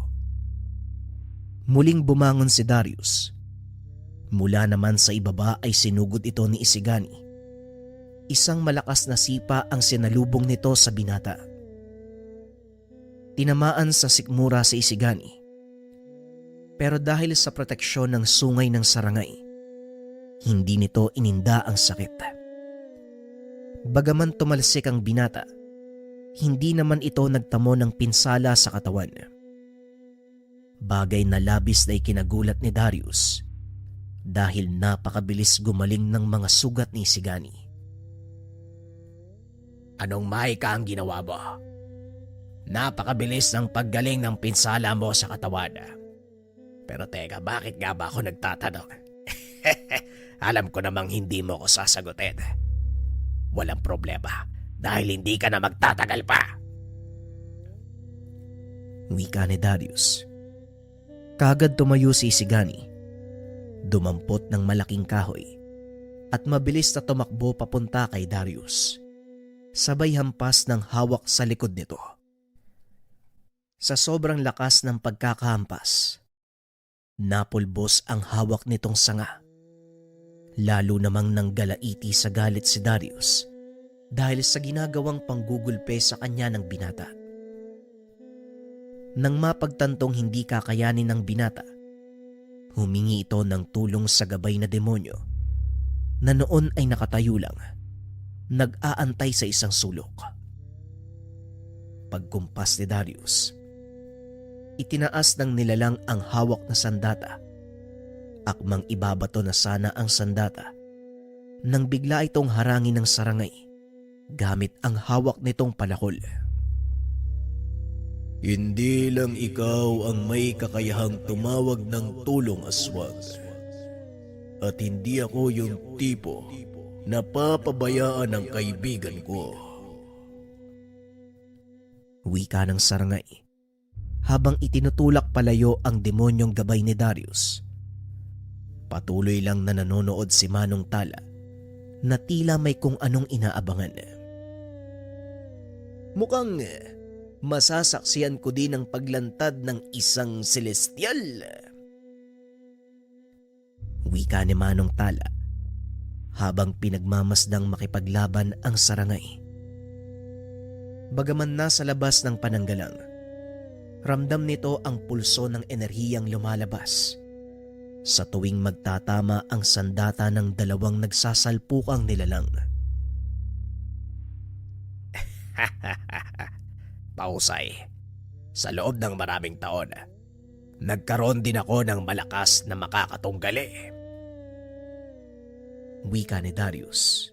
Muling bumangon si Darius. Mula naman sa ibaba ay sinugod ito ni Isigani. Isang malakas na sipa ang sinalubong nito sa binata. Tinamaan sa sikmura si Isigani. Pero dahil sa proteksyon ng sungay ng sarangay, hindi nito ininda ang sakit. Bagaman tumalsik ang binata, hindi naman ito nagtamo ng pinsala sa katawan. Bagay na labis na ikinagulat ni Darius dahil napakabilis gumaling ng mga sugat ni Isigani. Anong mahika ang ginawa mo? Napakabilis ng paggaling ng pinsala mo sa katawan. Pero teka, bakit nga ba ako nagtatanong? Alam ko namang hindi mo ko sasagutin. Walang problema dahil hindi ka na magtatagal pa. Wika ni Darius. Kagad tumayo si Isigani. Dumampot ng malaking kahoy at mabilis na tumakbo papunta kay Darius. Sabay hampas ng hawak sa likod nito. Sa sobrang lakas ng pagkakahampas, napulbos ang hawak nitong sanga. Lalo namang nanggalaiti sa galit si Darius dahil sa ginagawang panggugulpe sa kanya ng binata. Nang mapagtantong hindi kakayanin ng binata, humingi ito ng tulong sa gabay na demonyo na noon ay nakatayo lang, nag-aantay sa isang sulok. Pagkumpas ni Darius, itinaas ng nilalang ang hawak na sandata. Akmang ibabato na sana ang sandata nang bigla itong harangin ng sarangay gamit ang hawak nitong palakol. Hindi lang ikaw ang may kakayahang tumawag ng tulong, aswang. At hindi ako yung tipo na papabayaan ng kaibigan ko. Wika ng sarangay habang itinutulak palayo ang demonyong gabay ni Darius. Patuloy lang na nanonood si Manong Tala na tila may kung anong inaabangan. Mukhang masasaksiyan ko din ang paglantad ng isang celestial. Wika ni Manong Tala habang pinagmamasdang makipaglaban ang sarangay. Bagaman nasa labas ng pananggalang, ramdam nito ang pulso ng enerhiyang lumalabas sa tuwing magtatama ang sandata ng dalawang nagsasalpukang nilalang. Pausay, sa loob ng maraming taon, nagkaroon din ako ng malakas na makakatunggali. Wika ni Darius.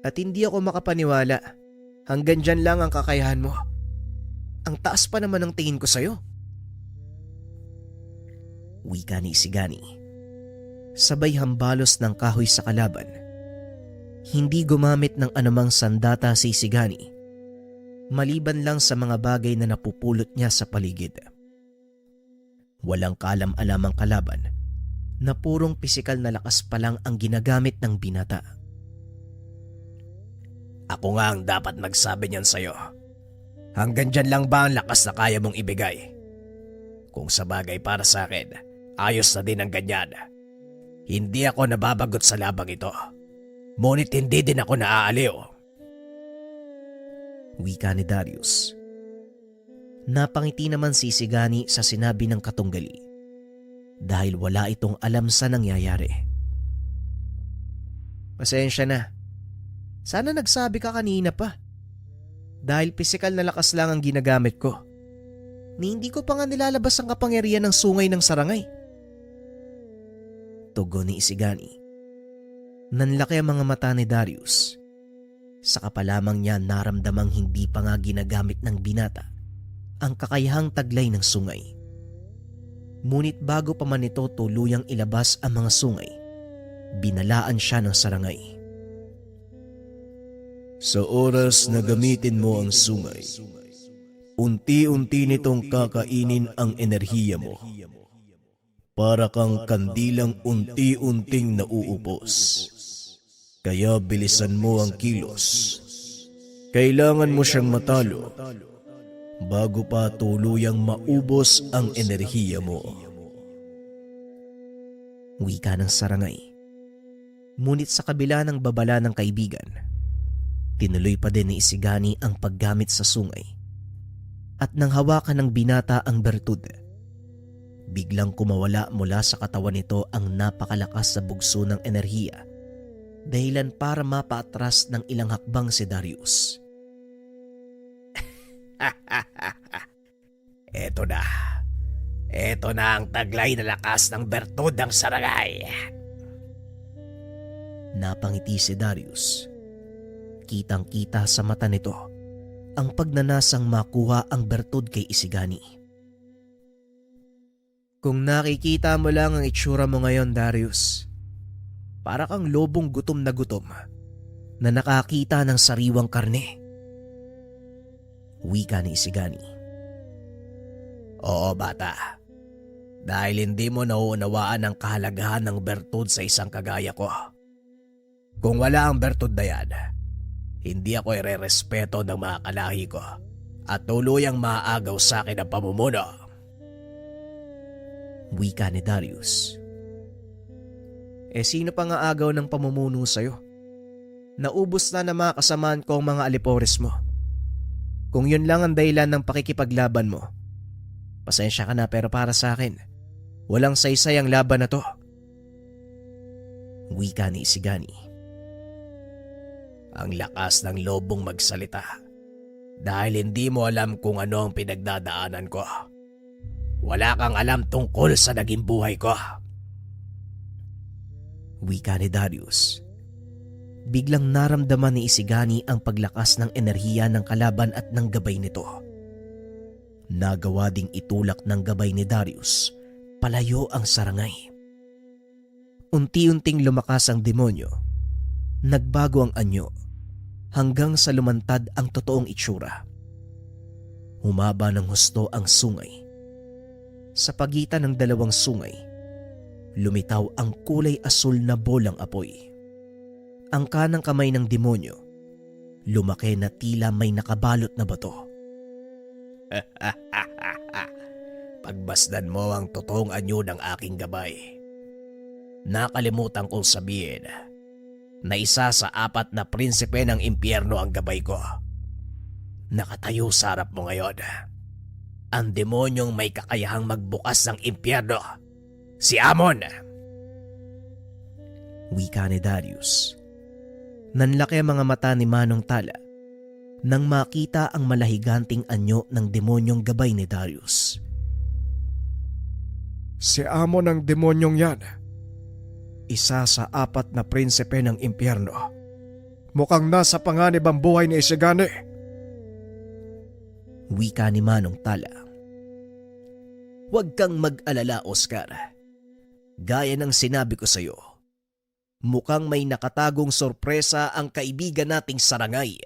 At hindi ako makapaniwala. Hanggang dyan lang ang kakayahan mo. Ang taas pa naman ng tingin ko sa'yo. Wika ni Isigani. Sabay hambalos ng kahoy sa kalaban. Hindi gumamit ng anumang sandata si Isigani, maliban lang sa mga bagay na napupulot niya sa paligid. Walang kaalam-alam ang kalaban na purong pisikal na lakas pa lang ang ginagamit ng binata. Ako nga ang dapat magsabi niyan sa'yo. Hanggang dyan lang ba ang lakas na kaya mong ibigay? Kung sa bagay para sa akin, ayos na din ang ganyan. Hindi ako nababagot sa labang ito. Ngunit hindi din ako naaaliw. Wika ni Darius. Napangiti naman si Isigani sa sinabi ng katunggali dahil wala itong alam sa nangyayari. Pasensya na. Sana nagsabi ka kanina pa. Dahil pisikal na lakas lang ang ginagamit ko. Ni hindi ko pa nga nilalabas ang kapangyarihan ng sungay ng sarangay. Tugon ni Isigani. Nanlaki ang mga mata ni Darius. Saka pa lamang niya naramdamang hindi pa nga ginagamit ng binata ang kakayahang taglay ng sungay. Ngunit bago pa man ito tuluyang ilabas ang mga sungay, binalaan siya ng sarangay. Sa oras na gamitin mo ang sungay, unti-unti nitong kakainin ang enerhiya mo. Para kang kandilang unti-unting nauupos. Kaya bilisan mo ang kilos. Kailangan mo siyang matalo bago pa tuluyang maubos ang enerhiya mo. Wika ng sarangay. Ngunit sa kabila ng babala ng kaibigan, tinuloy pa din ni Isigani ang paggamit sa sungay. At nang hawakan ng binata ang bertud, biglang kumawala mula sa katawan nito ang napakalakas na bugso ng enerhiya, dahilan para mapaatras ng ilang hakbang si Darius. Eto na. Eto na ang taglay na lakas ng bertud ng sarangay. Napangiti si Darius. Kitang-kita sa mata nito ang pagnanasang makuha ang bertud kay Isigani. Kung nakikita mo lang ang itsura mo ngayon, Darius, para kang lobong gutom na nakakita ng sariwang karne. Wika ni Isigani. Oo, bata. Dahil hindi mo nauunawaan ang kahalagahan ng bertud sa isang kagaya ko. Kung wala ang bertud na yan, hindi ako irerespeto ng mga kalahi ko at tuluyang maaagaw sa akin ang pamumuno. Wika ni Darius. Sino pa nga agaw ng pamumuno sa'yo? Naubos na na mga kasamaan ko ang mga alipores mo. Kung yun lang ang dahilan ng pakikipaglaban mo, pasensya ka na pero para sa akin, walang saysay ang laban na to. Wika ni Isigani. Ang lakas ng lobong magsalita dahil hindi mo alam kung ano ang pinagdadaanan ko. Wala kang alam tungkol sa naging buhay ko. Wika ni Darius. Biglang naramdaman ni Isigani ang paglakas ng enerhiya ng kalaban at ng gabay nito. Nagawa ding itulak ng gabay ni Darius palayo ang sarangay. Unti-unting lumakas ang demonyo. Nagbago ang anyo hanggang sa lumantad ang totoong itsura. Humaba ng husto ang sungay. Sa pagitan ng dalawang sungay, lumitaw ang kulay asul na bolang apoy. Ang kanang kamay ng demonyo, lumaki na tila may nakabalot na bato. Pagmasdan mo ang totoong anyo ng aking gabay. Nakalimutan kong sabihin, na isa sa 4 na prinsipe ng impyerno ang gabay ko. Nakatayo sa harap mo ngayon. Ang demonyong may kakayahang magbukas ng impyerno. Si Amon! Wika ni Darius. Nanlaki ang mga mata ni Manong Tala nang makita ang malahiganting anyo ng demonyong gabay ni Darius. Si Amon ng demonyong yan. Isa sa 4 na prinsipe ng impyerno. Mukhang nasa panganib ang buhay ni Isigani. Wika ni Manong Tala. Huwag kang mag-alala, Oscar. Gaya ng sinabi ko sa iyo, mukhang may nakatagong sorpresa ang kaibigan nating Sarangay.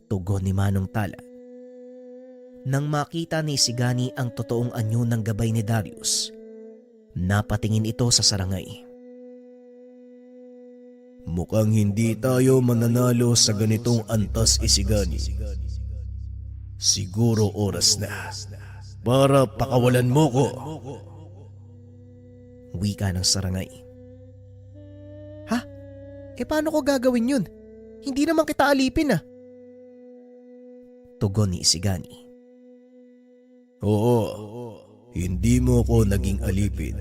Tugon ni Manong Tala. Nang makita ni Isigani ang totoong anyo ng gabay ni Darius, napatingin ito sa Sarangay. Mukhang hindi tayo mananalo sa ganitong antas, Isigani. Siguro oras na para pakawalan mo ko. Wika ng Sarangay. Ha? Paano ko gagawin yun? Hindi naman kita alipin ah. Tugon ni Isigani. Oo, hindi mo ko naging alipin.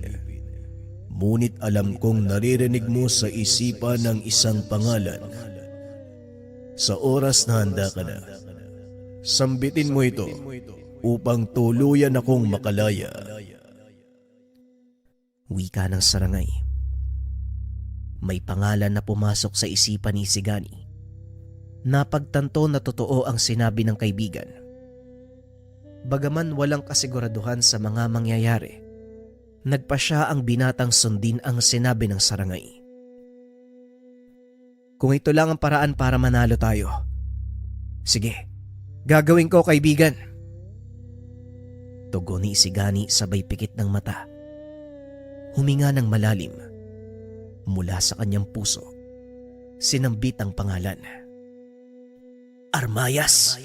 Ngunit alam kong naririnig mo sa isipan ng isang pangalan. Sa oras na handa ka na, sambitin mo ito upang tuluyan akong makalaya. Wika ng Sarangay. May pangalan na pumasok sa isipan ni Isigani. Napagtanto na totoo ang sinabi ng kaibigan. Bagaman walang kasiguraduhan sa mga mangyayari, nagpa siya ang binatang sundin ang sinabi ng Sarangay. Kung ito lang ang paraan para manalo tayo, sige, gagawin ko, kaibigan. Tugon ni Isigani sabay pikit ng mata. Huminga ng malalim. Mula sa kanyang puso, sinambit ang pangalan. Armayas!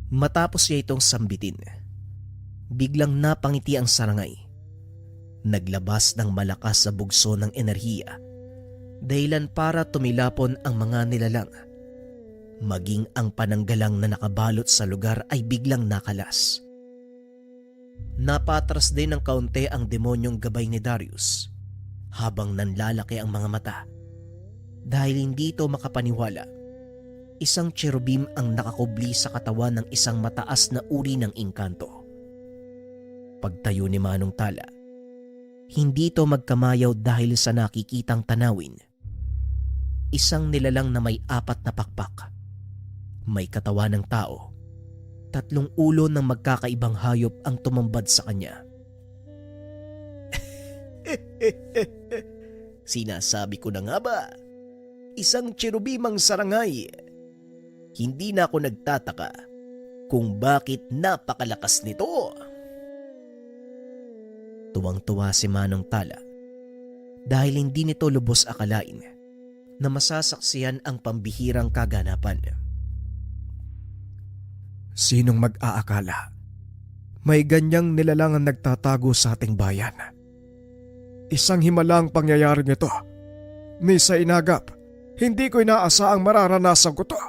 Matapos niya itong sambitin, biglang napangiti ang Sarangay. Naglabas ng malakas sa bugso ng enerhiya, dahilan para tumilapon ang mga nilalang. Maging ang pananggalang na nakabalot sa lugar ay biglang nakalas. Napatras din ng kaunti ang demonyong gabay ni Darius habang nanlalaki ang mga mata. Dahil hindi ito makapaniwala, isang cherubim ang nakakubli sa katawan ng isang mataas na uri ng engkanto. Pagtayo ni Manong Tala, hindi ito magkamayaw dahil sa nakikitang tanawin. Isang nilalang na may 4 na pakpak. May katawan ng tao. 3 ulo ng magkakaibang hayop ang tumambad sa kanya. Sinasabi ko na nga ba, isang cherubim ang Sarangay. Hindi na ako nagtataka kung bakit napakalakas nito. Tuwang-tuwa si Manong Tala dahil hindi nito lubos akalain na masasaksiyan ang pambihirang kaganapan. Sinong mag-aakala? May ganyang nilalang ang nagtatago sa ating bayan. Isang himalang pangyayaring ito. Ni sa inagap, hindi ko inaasaang mararanasan ko to.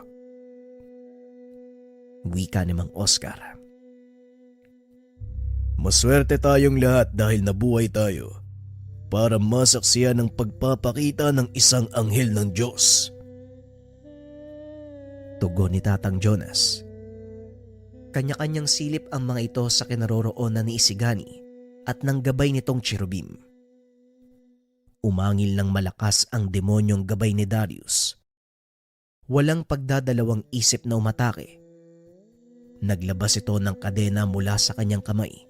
Wika ni Mang Oscar. Maswerte tayong lahat dahil nabuhay tayo para masaksiyan ang pagpapakita ng isang anghel ng Diyos. Tugon ni Tatang Jonas. Kanya-kanyang silip ang mga ito sa kinaroroonan ni Isigani at ng gabay nitong cherubim. Umangil ng malakas ang demonyong gabay ni Darius. Walang pagdadalawang isip na umatake. Naglabas ito ng kadena mula sa kanyang kamay.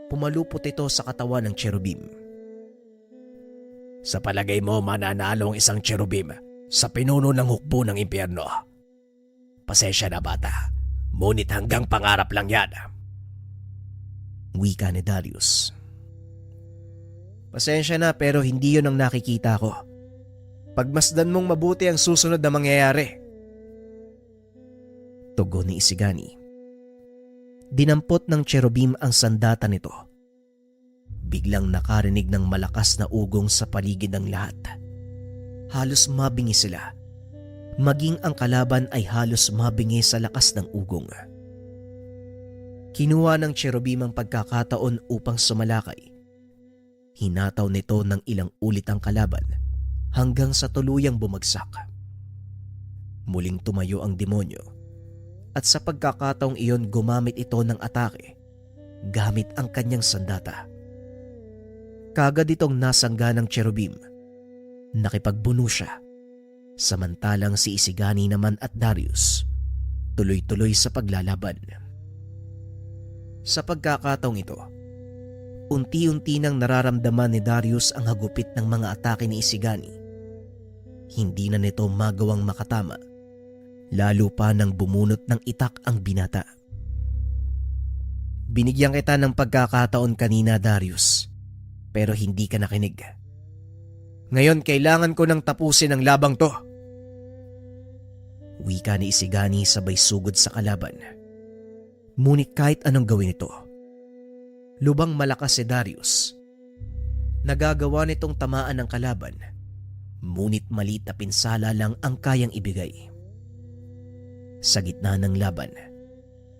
Pumalupot ito sa katawan ng cherubim. Sa palagay mo mananalo ang isang cherubim sa pinuno ng hukbo ng impyerno? Pasensya na bata, ngunit hanggang pangarap lang yan. Wika ni Darius. Pasensya na pero hindi yun ang nakikita ko. Pagmasdan mong mabuti ang susunod na mangyayari. Tugon ni Isigani. Dinampot ng cherubim ang sandata nito. biglang nakarinig ng malakas na ugong sa paligid ng lahat. Halos mabingi sila. Maging ang kalaban ay halos mabingi sa lakas ng ugong. Kinuha ng cherubim ang pagkakataon upang sumalakay. Hinataw nito ng ilang ulit ang kalaban hanggang sa tuluyang bumagsak. Muling tumayo ang demonyo at sa pagkakataong iyon gumamit ito ng atake gamit ang kanyang sandata. Kagad itong nasangga ng cherubim. Nakipagbuno siya. Samantalang si Isigani naman at Darius tuloy-tuloy sa paglalaban. Sa pagkakataong ito, unti-unti nang nararamdaman ni Darius ang hagupit ng mga atake ni Isigani. Hindi na nito magawang makatama, lalo pa nang bumunot ng itak ang binata. Binigyan kita ng pagkakataon kanina, Darius, pero hindi ka nakinig. Ngayon kailangan ko nang tapusin ang labang to. Wika ni Isigani sabay sugod sa kalaban. Ngunit kahit anong gawin ito, lubang malakas si Darius. Nagagawa nitong tamaan ng kalaban, ngunit maliit na pinsala lang ang kayang ibigay. Sa gitna ng laban,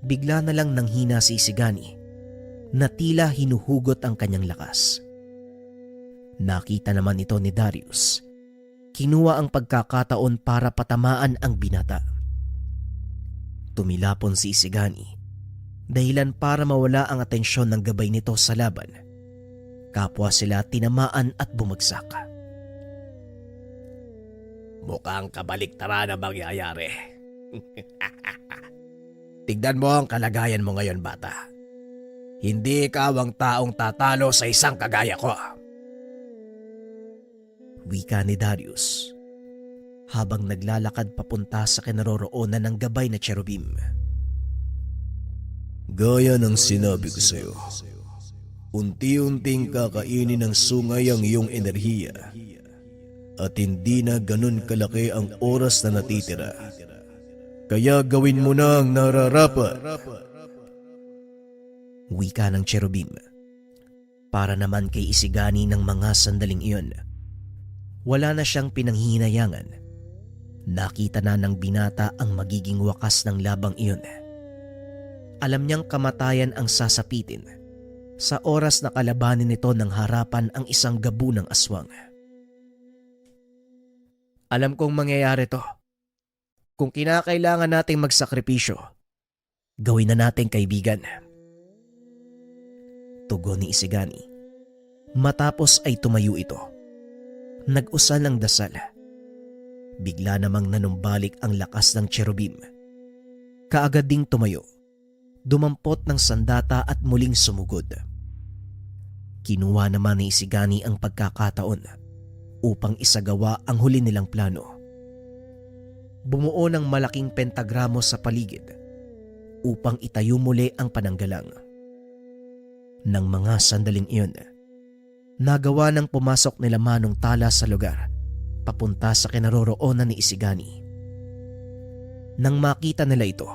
bigla na lang nanghina si Isigani na tila hinuhugot ang kanyang lakas. Nakita naman ito ni Darius. Kinuha ang pagkakataon para patamaan ang binata. Tumilapon si Isigani, dahilan para mawala ang atensyon ng gabay nito sa laban. Kapwa sila tinamaan at bumagsak. Mukhang kabaliktaran na mangyayari. Tignan mo ang kalagayan mo ngayon, bata. Hindi ikaw ang taong tatalo sa isang kagaya ko. Wika ni Darius habang naglalakad papunta sa kinaroroonan ng gabay na cherubim. Gaya ng sinabi ko sa'yo, unti-unting kakainin ng sungay ang iyong enerhiya at hindi na ganun kalaki ang oras na natitira. Kaya gawin mo na ang nararapat. Wika ng cherubim. Para naman kay Isigani ng mga sandaling iyon, wala na siyang pinanghihinayangan. Nakita na ng binata ang magiging wakas ng labang iyon. Alam niyang kamatayan ang sasapitin sa oras na kalabanin nito ng harapan ang isang gabu ng aswang. Alam kong mangyayari to. Kung kinakailangan nating magsakripisyo, gawin na natin, kaibigan. Tugon ni Isigani. Matapos ay tumayo ito. Nag-usal ng dasal. Bigla namang nanumbalik ang lakas ng cherubim. Kaagad ding tumayo. Dumampot ng sandata at muling sumugod. Kinuha naman ni Isigani ang pagkakataon upang isagawa ang huli nilang plano. Bumuo ng malaking pentagramo sa paligid upang itayo muli ang pananggalang. Nang mga sandaling iyon, nagawa ng pumasok nila Manong Tala sa lugar papunta sa kinaroroonan ni Isigani. Nang makita nila ito,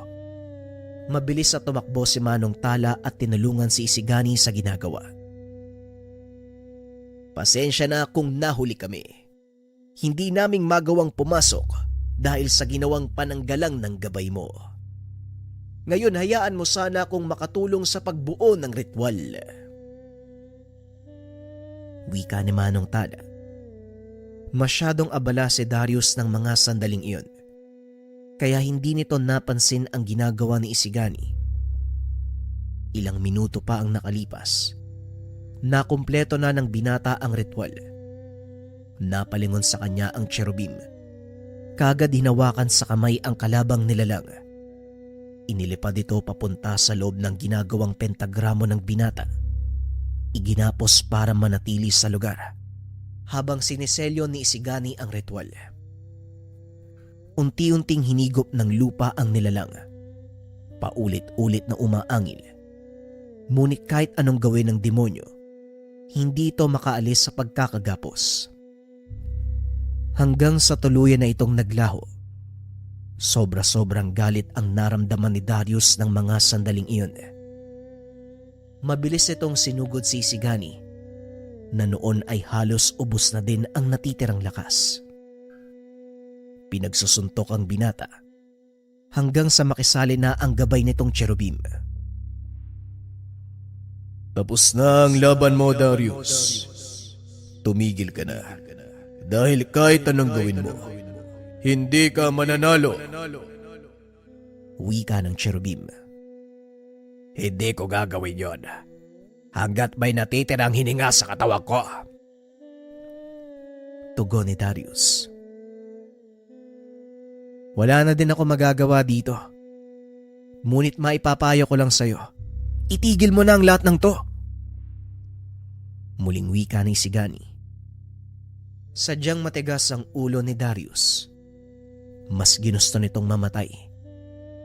mabilis na tumakbo si Manong Tala at tinulungan si Isigani sa ginagawa. Pasensya na kung nahuli kami. Hindi naming magawang pumasok dahil sa ginawang pananggalang ng gabay mo. Ngayon hayaan mo sana akong makatulong sa pagbuo ng ritual. Wika ni Manong Tala. Masyadong abala si Darius ng mga sandaling iyon, kaya hindi nito napansin ang ginagawa ni Isigani. Ilang minuto pa ang nakalipas. Nakumpleto na ng binata ang ritual. Napalingon sa kanya ang cherubim. Kagad hinawakan sa kamay ang kalabang nilalang. Inilipad ito papunta sa loob ng ginagawang pentagramo ng binata. Iginapos para manatili sa lugar habang siniselyo ni Isigani ang ritual. Unti-unting hinigop ng lupa ang nilalang. Paulit-ulit na umaangil. Ngunit kahit anong gawin ng demonyo, hindi ito makaalis sa pagkakagapos. Hanggang sa tuluyan na itong naglaho. Sobra-sobrang galit ang naramdaman ni Darius ng mga sandaling iyon. Mabilis itong sinugod si Isigani na noon ay halos ubos na din ang natitirang lakas. Pinagsusuntok ang binata hanggang sa makisali na ang gabay nitong cherubim. Tapos na ang laban mo, Darius. Tumigil ka na. Dahil kahit anong gawin mo, hindi ka mananalo. Wika ng cherubim. Hindi ko gagawin yon hanggat may natitirang hininga sa katawan ko. Tugon ni Darius. Wala na din ako magagawa dito. Ngunit maipapayo ko lang sa'yo. Itigil mo na ang lahat ng to. Muling wika ni Isigani. Sadyang matigas ang ulo ni Darius. Mas ginusto nitong mamatay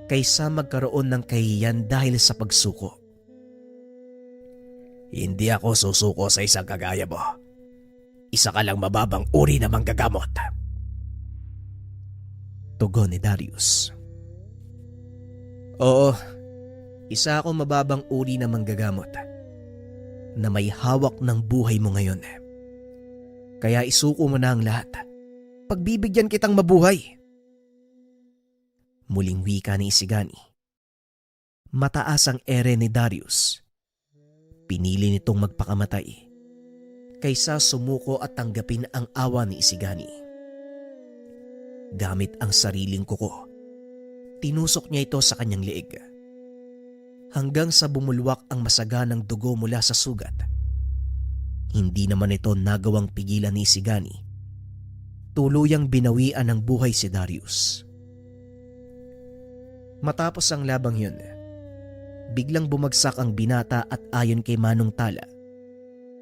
kaysa magkaroon ng kahiyan dahil sa pagsuko. Hindi ako susuko sa isang kagaya mo. Isa ka lang mababang uri na manggagamot. Tugon ni Darius. Oo, isa akong mababang uri na manggagamot na may hawak ng buhay mo ngayon. Kaya isuko mo na ang lahat. Pagbibigyan kitang mabuhay. Muling wika ni Isigani. Mataas ang ere ni Darius. Pinili nitong magpakamatay kaysa sumuko at tanggapin ang awa ni Isigani. Gamit ang sariling kuko, tinusok niya ito sa kanyang leeg hanggang sa bumulwak ang masaganang dugo mula sa sugat. Hindi naman ito nagawang pigilan ni Isigani. Tuluyang binawian ng buhay si Darius. Matapos ang labang yun, biglang bumagsak ang binata at ayon kay Manong Tala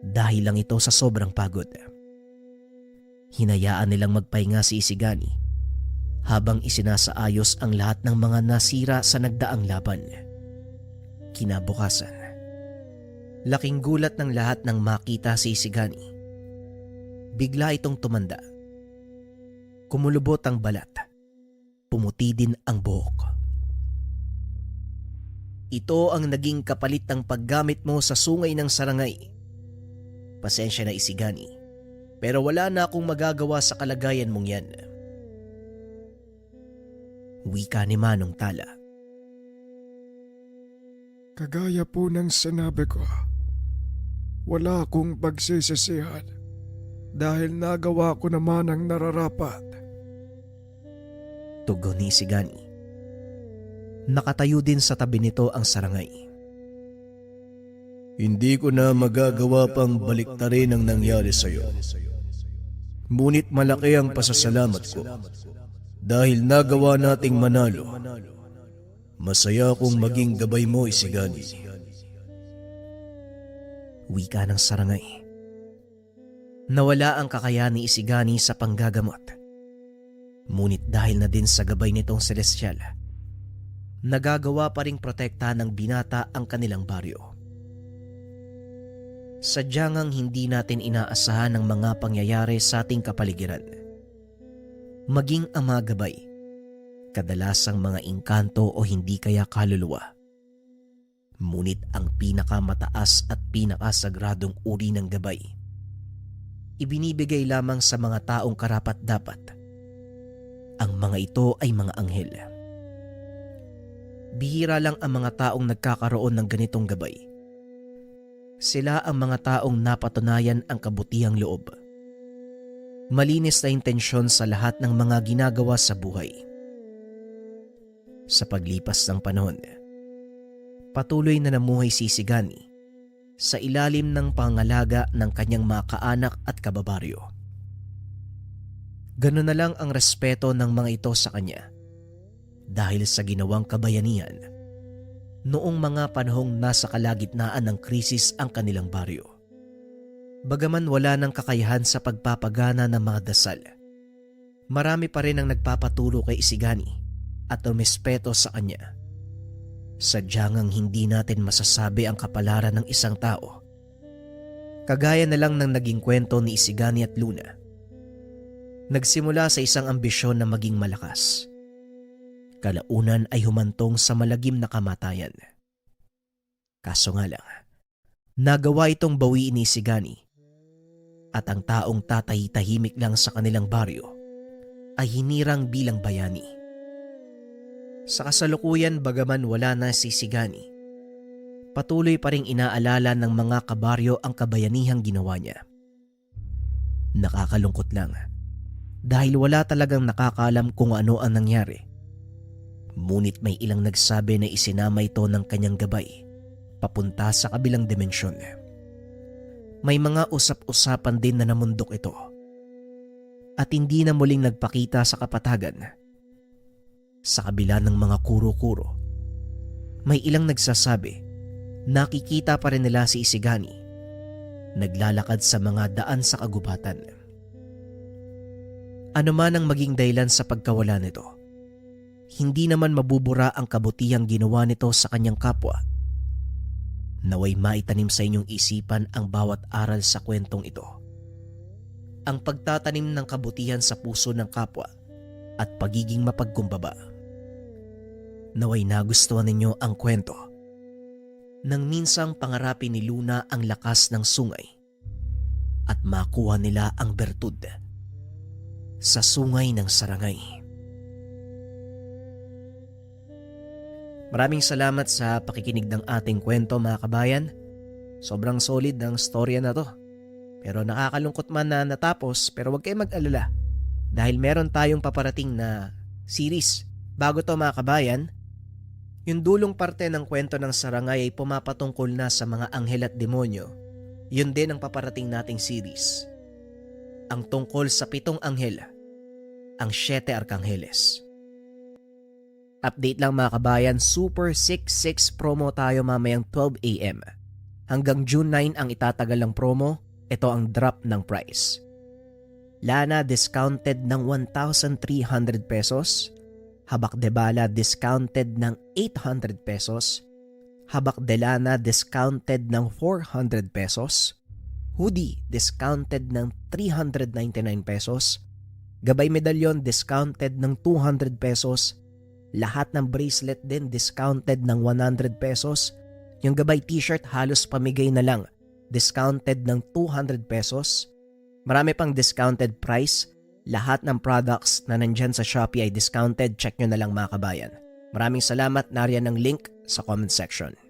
dahil lang ito sa sobrang pagod. Hinayaan nilang magpahinga si Isigani habang isinasaayos ang lahat ng mga nasira sa nagdaang laban. Kinabukasan, laking gulat ng lahat nang makita si Isigani. Bigla itong tumanda. Kumulubot ang balat. Pumuti din ang buhok. Ito ang naging kapalit ng paggamit mo sa sungay ng sarangay. Pasensya na, Isigani, pero wala na akong magagawa sa kalagayan mong yan. Wika ni Manong Tala. Kagaya po ng sinabi ko, wala akong pagsisisihan dahil nagawa ko naman ang nararapat. Tugon ni Isigani. Nakatayo din sa tabi nito ang sarangay. Hindi ko na magagawa pang baliktarin ang nangyari sa iyo. Ngunit malaki ang pasasalamat ko dahil nagawa nating manalo. Masaya akong maging gabay mo, Isigani. Wika ng sarangay. Nawala ang kakayahan ni Isigani sa panggagamot. Ngunit dahil na din sa gabay nitong Celestial, nagagawa pa ring protektahan ng binata ang kanilang baryo. Sadyang hindi natin inaasahan ang mga pangyayari sa ating kapaligiran. Maging ang mga gabay, kadalasang mga engkanto o hindi kaya kaluluwa. Ngunit ang pinakamataas at pinakasagradong uri ng gabay, ibinibigay lamang sa mga taong karapat-dapat. Ang mga ito ay mga anghel. Bihira lang ang mga taong nagkakaroon ng ganitong gabay. Sila ang mga taong napatunayan ang kabutihang loob. Malinis na intensyon sa lahat ng mga ginagawa sa buhay. Sa paglipas ng panahon, patuloy na namuhay si Isigani sa ilalim ng pangalaga ng kanyang mga kaanak at kababaryo. Ganun na lang ang respeto ng mga ito sa kanya dahil sa ginawang kabayanihan noong mga panahong nasa kalagitnaan ng krisis ang kanilang baryo. Bagaman wala ng kakayahan sa pagpapagana ng mga dasal, marami pa rin ang nagpapaturo kay Isigani at rumispeto sa kanya. Sadyang hindi natin masasabi ang kapalaran ng isang tao. Kagaya na lang ng naging kwento ni Isigani at Luna. Nagsimula sa isang ambisyon na maging malakas. Kalaunan ay humantong sa malagim na kamatayan. Kaso nga lang, nagawa itong bawiin ni Isigani at ang taong tatahimik lang sa kanilang baryo ay hinirang bilang bayani. Sa kasalukuyan bagaman wala na si Sigani, patuloy pa ring inaalala ng mga kabaryo ang kabayanihang ginawa niya. Nakakalungkot lang dahil wala talagang nakakaalam kung ano ang nangyari. Ngunit may ilang nagsabi na isinama ito ng kanyang gabay papunta sa kabilang dimensyon. May mga usap-usapan din na namundok ito at hindi na muling nagpakita sa kapatagan. Sa kabila ng mga kuro-kuro, may ilang nagsasabi nakikita pa rin nila si Isigani naglalakad sa mga daan sa kagubatan. Ano man ang maging dahilan sa pagkawala nito, hindi naman mabubura ang kabutihang ginawa nito sa kanyang kapwa. Naway maitanim sa inyong isipan ang bawat aral sa kwentong ito. Ang pagtatanim ng kabutihan sa puso ng kapwa at pagiging mapagkumbaba. Naway nagustuhan ninyo ang kwento nang minsang pangarapin ni Luna ang lakas ng sungay at makuha nila ang bertud sa sungay ng Sarangay. Maraming salamat sa pakikinig ng ating kwento mga kabayan. Sobrang solid ng storya na to. Pero nakakalungkot man na natapos, pero huwag kayong mag-alala dahil meron tayong paparating na series. Bago to mga kabayan, yung dulong parte ng kwento ng Sarangay ay pumapatungkol na sa mga anghel at demonyo. Yun din ang paparating nating series. Ang tungkol sa 7 anghel, ang 7 Arkangeles. Update lang mga kabayan, Super 66 promo tayo mamayang 12 AM. Hanggang June 9 ang itatagal ng promo, ito ang drop ng price. Lana discounted ng 1,300 pesos. Habak de bala discounted ng 800 pesos. Habak de lana discounted ng 400 pesos. Hoodie discounted ng 399 pesos. Gabay medalyon discounted ng 200 pesos. Lahat ng bracelet din discounted ng 100 pesos. Yung gabay t-shirt halos pamigay na lang, discounted ng 200 pesos. Marami pang discounted price. Lahat ng products na nandyan sa Shopee ay discounted. Check nyo na lang mga kabayan. Maraming salamat. Nariyan ang link sa comment section.